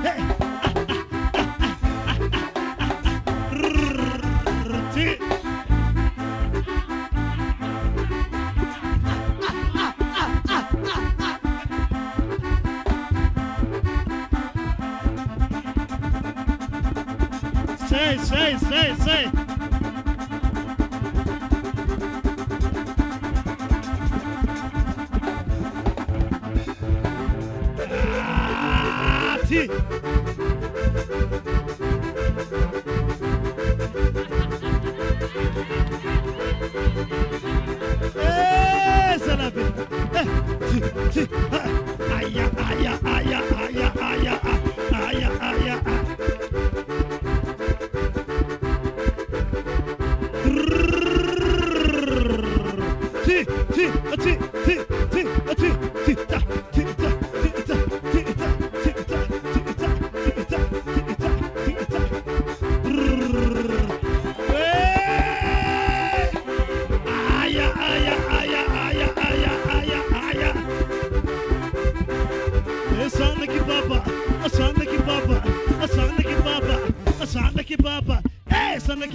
Hey. say. Ti. Salabi. Ti. Aya.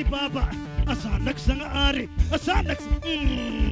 Baba, asanak sang ari, asanak. Ti.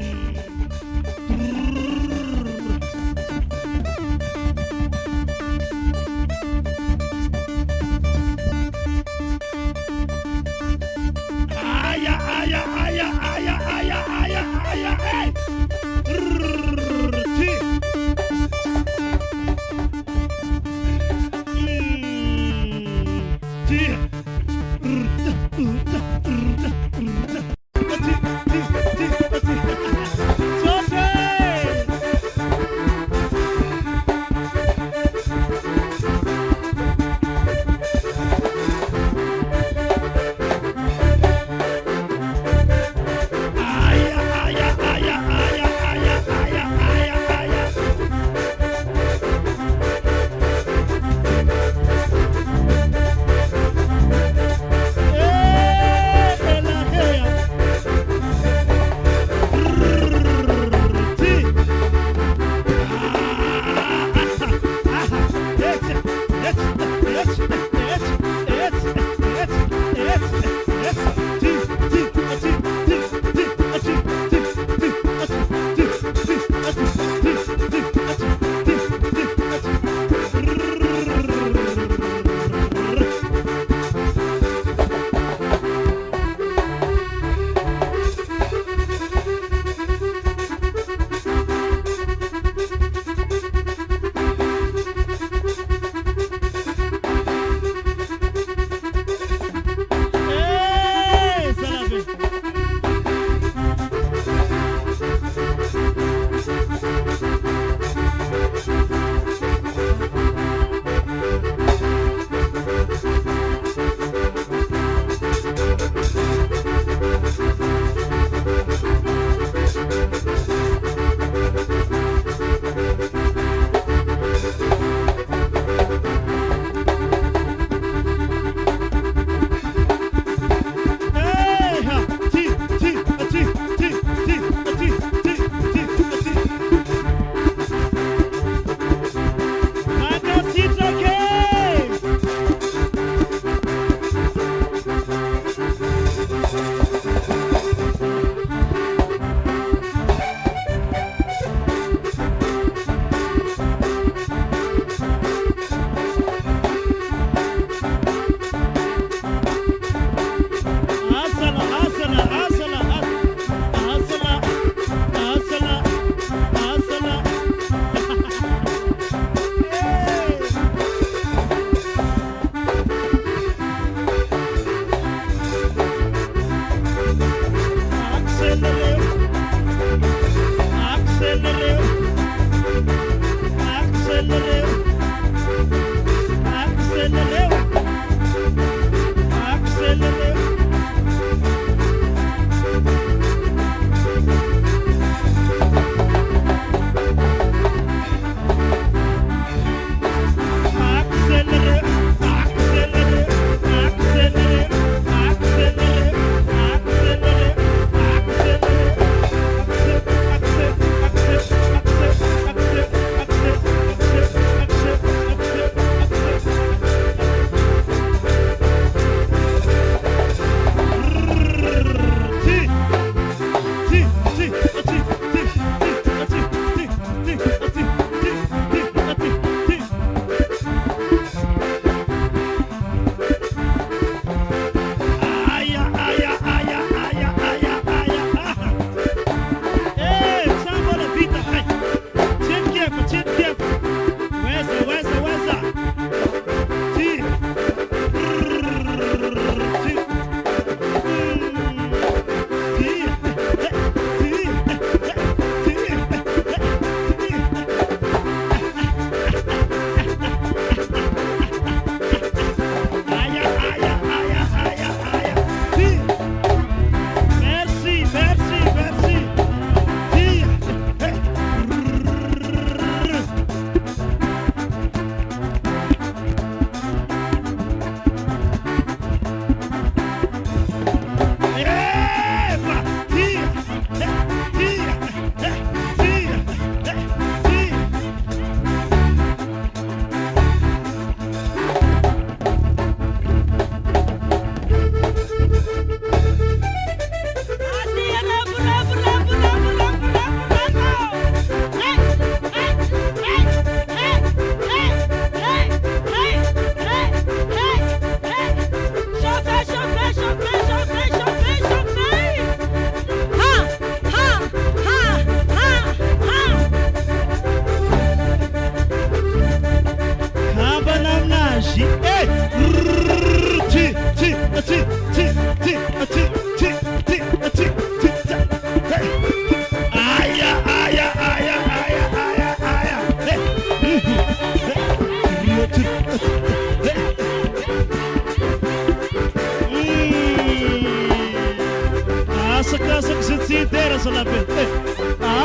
asakasaka zay tsy idera zalabe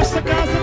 asakasaka